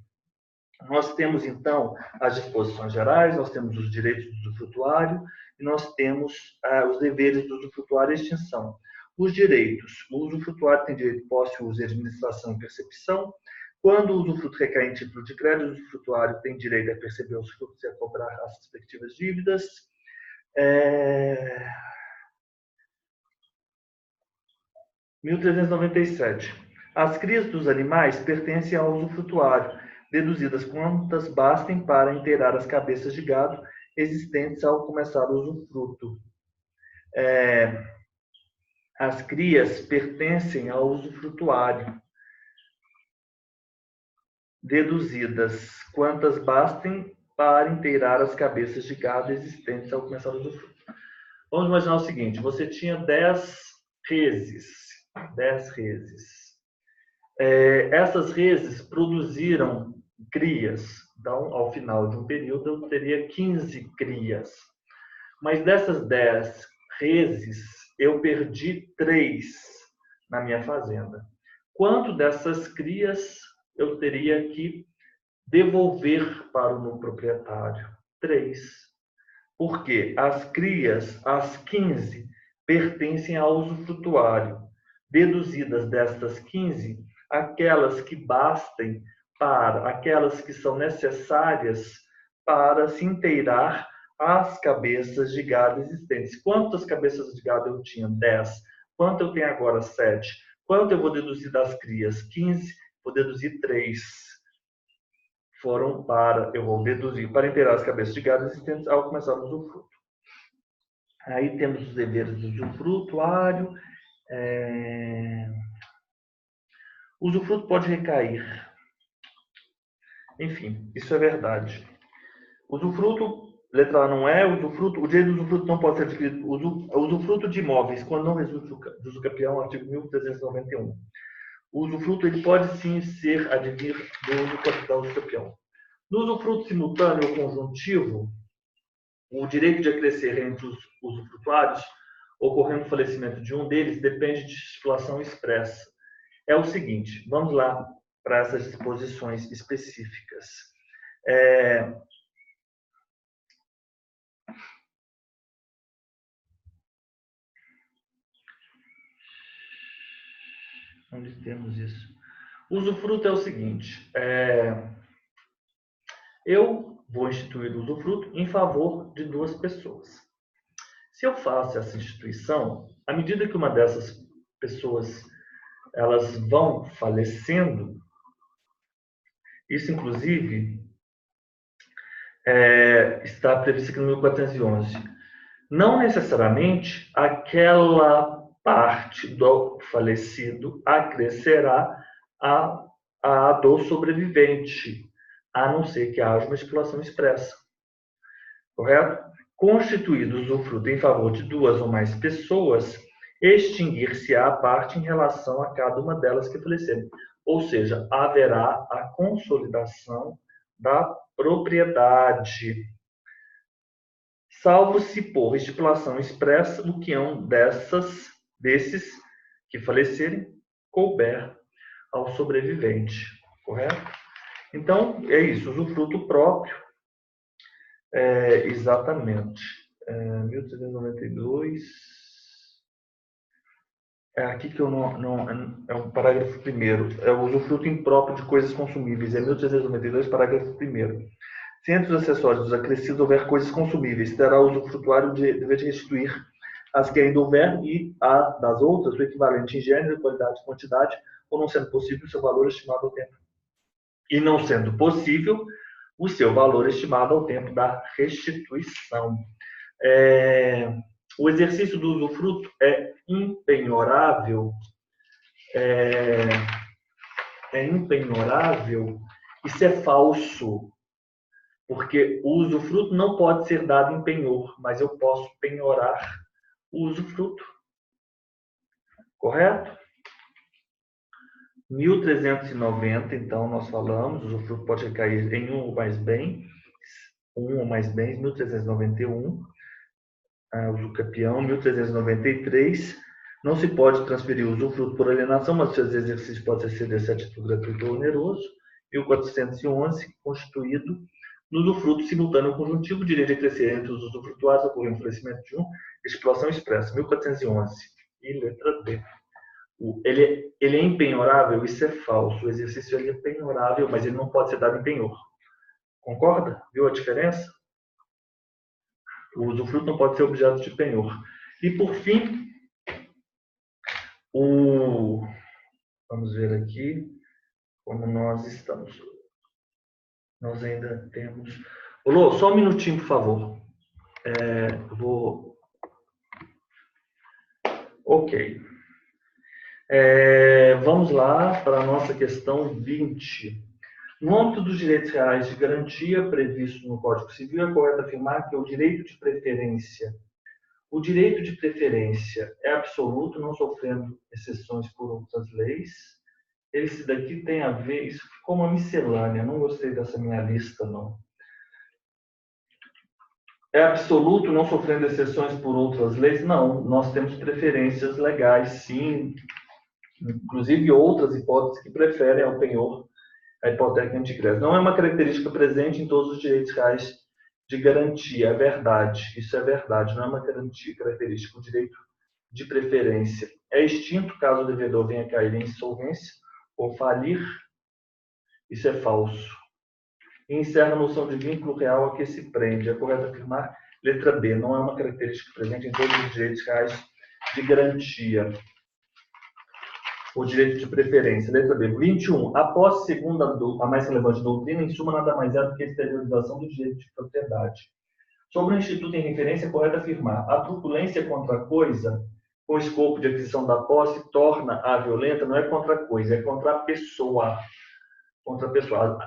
Nós temos, então, as disposições gerais, nós temos os direitos do usufrutuário e nós temos os deveres do usufrutuário e extinção. Os direitos. O usufrutuário tem direito de posse, uso, administração e percepção. Quando o usufruto recai em título de crédito, o usufrutuário tem direito a perceber os frutos e a cobrar as respectivas dívidas. 1397. As crias dos animais pertencem ao usufrutuário, deduzidas quantas bastem para inteirar as cabeças de gado existentes ao começar o usufruto. As crias pertencem ao usufrutuário, deduzidas quantas bastem para inteirar as cabeças de gado existentes ao começar o usufruto. Vamos imaginar o seguinte, você tinha 10 reses. 10 reses. Essas reses produziram crias. Então, ao final de um período, eu teria 15 crias. Mas dessas 10 reses, eu perdi 3 na minha fazenda. Quanto dessas crias eu teria que devolver para o meu proprietário? 3. Porque as crias, as 15, pertencem ao usufrutuário. Deduzidas destas 15, aquelas que bastem aquelas que são necessárias para se inteirar as cabeças de gado existentes. Quantas cabeças de gado eu tinha? 10. Quanto eu tenho agora? 7. Quanto eu vou deduzir das crias? 15. Vou deduzir 3. Eu vou deduzir para inteirar as cabeças de gado existentes ao começar o usufruto. Aí temos os deveres do usufrutuário. O usufruto pode recair. Enfim, isso é verdade. Usufruto, letra A não é, o direito do usufruto não pode ser adquirido. Usufruto de imóveis, quando não resulta do usucapião, artigo 1391. O usufruto ele pode sim ser advir do uso capital do usucapião. No usufruto simultâneo ou conjuntivo, o direito de acrescer entre os usufrutuários, ocorrendo o falecimento de um deles, depende de estipulação expressa. É o seguinte, vamos lá para essas disposições específicas. Onde temos isso? O usufruto é o seguinte, eu vou instituir o usufruto em favor de duas pessoas. Se eu faço essa instituição, à medida que uma dessas pessoas elas vão falecendo, isso inclusive está previsto aqui no 1411. Não necessariamente aquela parte do falecido acrescerá a do sobrevivente, a não ser que haja uma estipulação expressa. Correto? Constituído o usufruto em favor de duas ou mais pessoas, extinguir-se-á a parte em relação a cada uma delas que falecerem. Ou seja, haverá a consolidação da propriedade, salvo-se por estipulação expressa do que um desses que falecerem couber ao sobrevivente. Correto? Então, é isso, usufruto próprio. Exatamente. 1392. É aqui que eu não é o parágrafo 1º. É o usufruto impróprio de coisas consumíveis. É 1392, parágrafo 1º. Se entre os acessórios dos acrescidos houver coisas consumíveis, terá o usufrutuário o dever de restituir as que ainda houver e a das outras, o equivalente em gênero, qualidade e quantidade, ou não sendo possível, o seu valor estimado ao tempo. E não sendo possível, o seu valor estimado ao tempo da restituição. O exercício do usufruto é impenhorável. Isso é falso, porque o usufruto não pode ser dado em penhor, mas eu posso penhorar o usufruto. Correto? 1390, então, nós falamos, o usufruto pode recair em um ou mais bens, 1391, uso capião, 1393, não se pode transferir o usufruto por alienação, mas seus exercícios podem ser cedidos a título gratuito ou oneroso, 1411, constituído no usufruto simultâneo conjuntivo, direito de crescer entre os usufrutuários ocorrendo o falecimento de um, estipulação expressa, 1411, e letra D. Ele é impenhorável? Isso é falso. O exercício é penhorável, mas ele não pode ser dado em penhor. Concorda? Viu a diferença? O usufruto não pode ser objeto de penhor. E, por fim, vamos ver aqui como nós estamos. Nós ainda temos... Lô, só um minutinho, por favor. Ok. Vamos lá para a nossa questão 20. No âmbito dos direitos reais de garantia previsto no Código Civil, é correto afirmar que o direito de preferência é absoluto, não sofrendo exceções por outras leis. Esse daqui tem a ver, isso ficou uma miscelânea, não gostei dessa minha lista, não. É absoluto, não sofrendo exceções por outras leis? Não, nós temos preferências legais, sim, inclusive outras hipóteses que preferem ao penhor a hipoteca anticrédito. Não é uma característica presente em todos os direitos reais de garantia, é verdade, isso é verdade, não é uma característica, o direito de preferência é extinto caso o devedor venha cair em insolvência ou falir, isso é falso. E encerra a noção de vínculo real a que se prende, é correto afirmar, letra B, não é uma característica presente em todos os direitos reais de garantia. O direito de preferência, letra B. 21. A posse, segundo a mais relevante doutrina, em suma, nada mais é do que a exteriorização do direito de propriedade. Sobre o instituto em referência, é correto afirmar: a truculência contra a coisa, com escopo de aquisição da posse, torna-a violenta, não é contra a coisa, é contra a pessoa. Contra a pessoa.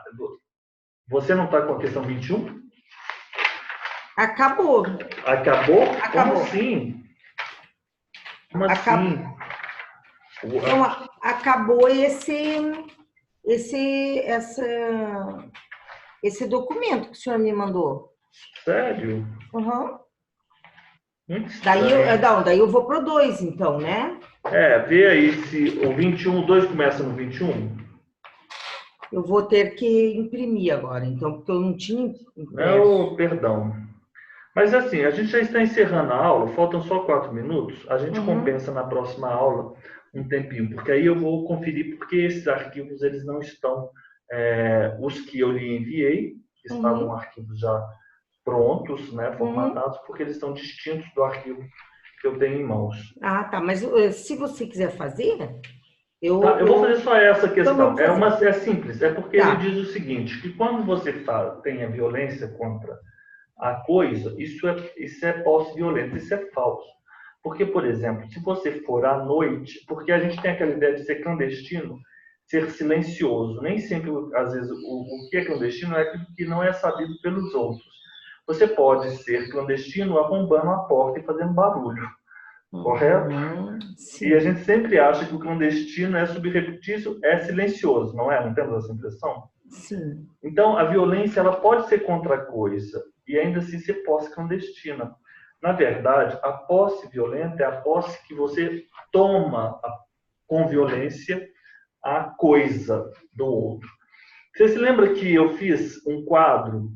Você não está com a questão 21? Acabou. Acabou? Acabou. Como assim? Como assim? Então, acabou esse documento que o senhor me mandou. Sério? Uhum. Muito estranho. Daí eu vou pro 2, então, né? Vê aí se o 21, o 2 começa no 21. Eu vou ter que imprimir agora, então, porque eu não tinha impresso. Não, perdão. Mas assim, a gente já está encerrando a aula, faltam só 4 minutos. A gente compensa na próxima aula um tempinho, porque aí eu vou conferir porque esses arquivos eles não estão, os que eu lhe enviei, que estavam arquivos já prontos, né, formatados, porque eles estão distintos do arquivo que eu tenho em mãos. Ah, tá. Mas se você quiser fazer, eu vou fazer só essa questão. Então, É simples, é porque ele diz o seguinte, que quando você tem a violência contra a coisa, isso é posse violenta, isso é falso. Porque, por exemplo, se você for à noite, porque a gente tem aquela ideia de ser clandestino, ser silencioso. Nem sempre, às vezes, o que é clandestino é aquilo que não é sabido pelos outros. Você pode ser clandestino arrombando a porta e fazendo barulho, correto? Sim. E a gente sempre acha que o clandestino é subreptício, é silencioso, não é? Não temos essa impressão? Sim. Então, a violência ela pode ser contra a coisa e ainda assim ser posse clandestina. Na verdade, a posse violenta é a posse que você toma com violência a coisa do outro. Você se lembra que eu fiz um quadro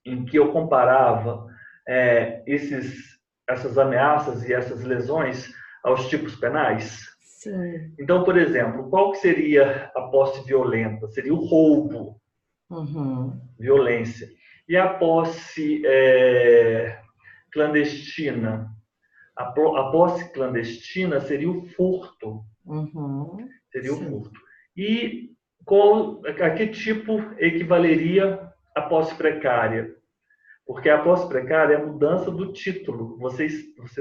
em que eu comparava essas ameaças e essas lesões aos tipos penais? Sim. Então, por exemplo, qual que seria a posse violenta? Seria o roubo, violência. E a posse clandestina? A posse clandestina seria o furto. Seria o furto. E a que tipo equivaleria a posse precária? Porque a posse precária é a mudança do título. Você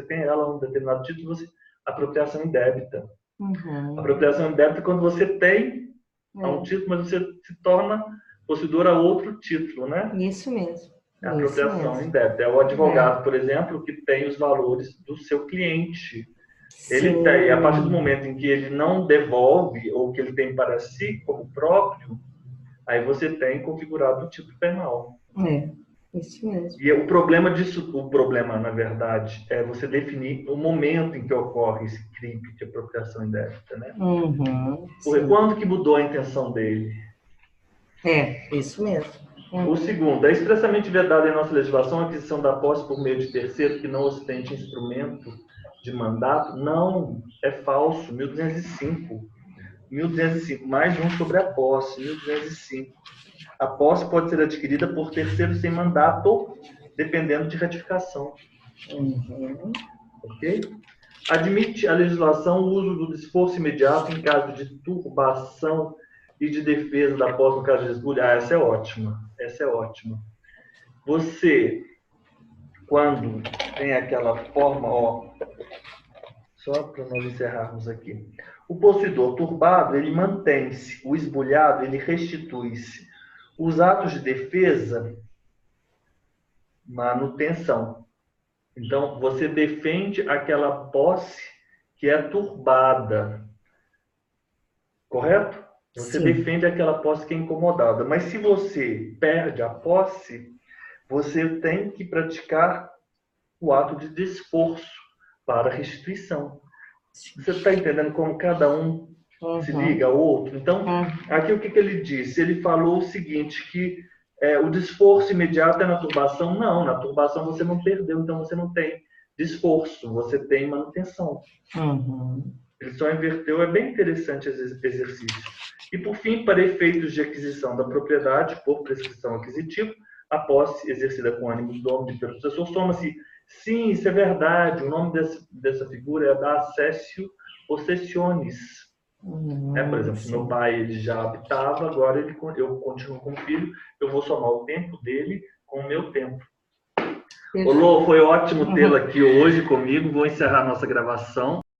tem ela um determinado título, apropriação indébita. Apropriação indébita é quando você tem um título, mas você se torna possuidor a outro título, né? Isso mesmo. É a apropriação indébita. É o advogado, por exemplo, que tem os valores do seu cliente. Ele tem, a partir do momento em que ele não devolve ou que ele tem para si como próprio, aí você tem configurado o tipo penal. Isso mesmo. E o problema, na verdade, é você definir o momento em que ocorre esse crime de apropriação indébita, né? Porque quando que mudou a intenção dele? Isso mesmo. O segundo, é expressamente vedada em nossa legislação a aquisição da posse por meio de terceiro que não ostente instrumento de mandato? Não, é falso. 1205. 1205, mais um sobre a posse, 1205. A posse pode ser adquirida por terceiro sem mandato, dependendo de ratificação. Ok? Admite a legislação o uso do esforço imediato em caso de turbação e de defesa da posse no caso de esbulho. Essa é ótima. Essa é ótima. Você, quando tem aquela forma, só para nós encerrarmos aqui. O possuidor turbado, ele mantém-se. O esbulhado, ele restitui-se. Os atos de defesa, manutenção. Então, você defende aquela posse que é turbada. Correto? Você defende aquela posse que é incomodada. Mas se você perde a posse, você tem que praticar o ato de desforço para restituição. Você está entendendo como cada um se liga ao outro? Então, aqui o que ele disse? Ele falou o seguinte, que o desforço imediato é na turbação? Não, na turbação você não perdeu, então você não tem desforço, você tem manutenção. Ele só inverteu, é bem interessante esse exercício. E, por fim, para efeitos de aquisição da propriedade por prescrição aquisitiva, a posse exercida com ânimo domínio pelo sucessor soma-se. Sim, isso é verdade. O nome dessa figura é da accessio possessionis. Por exemplo, meu pai ele já habitava, agora eu continuo como filho, eu vou somar o tempo dele com o meu tempo. Ô, Lô, foi ótimo tê-la aqui hoje comigo. Vou encerrar a nossa gravação.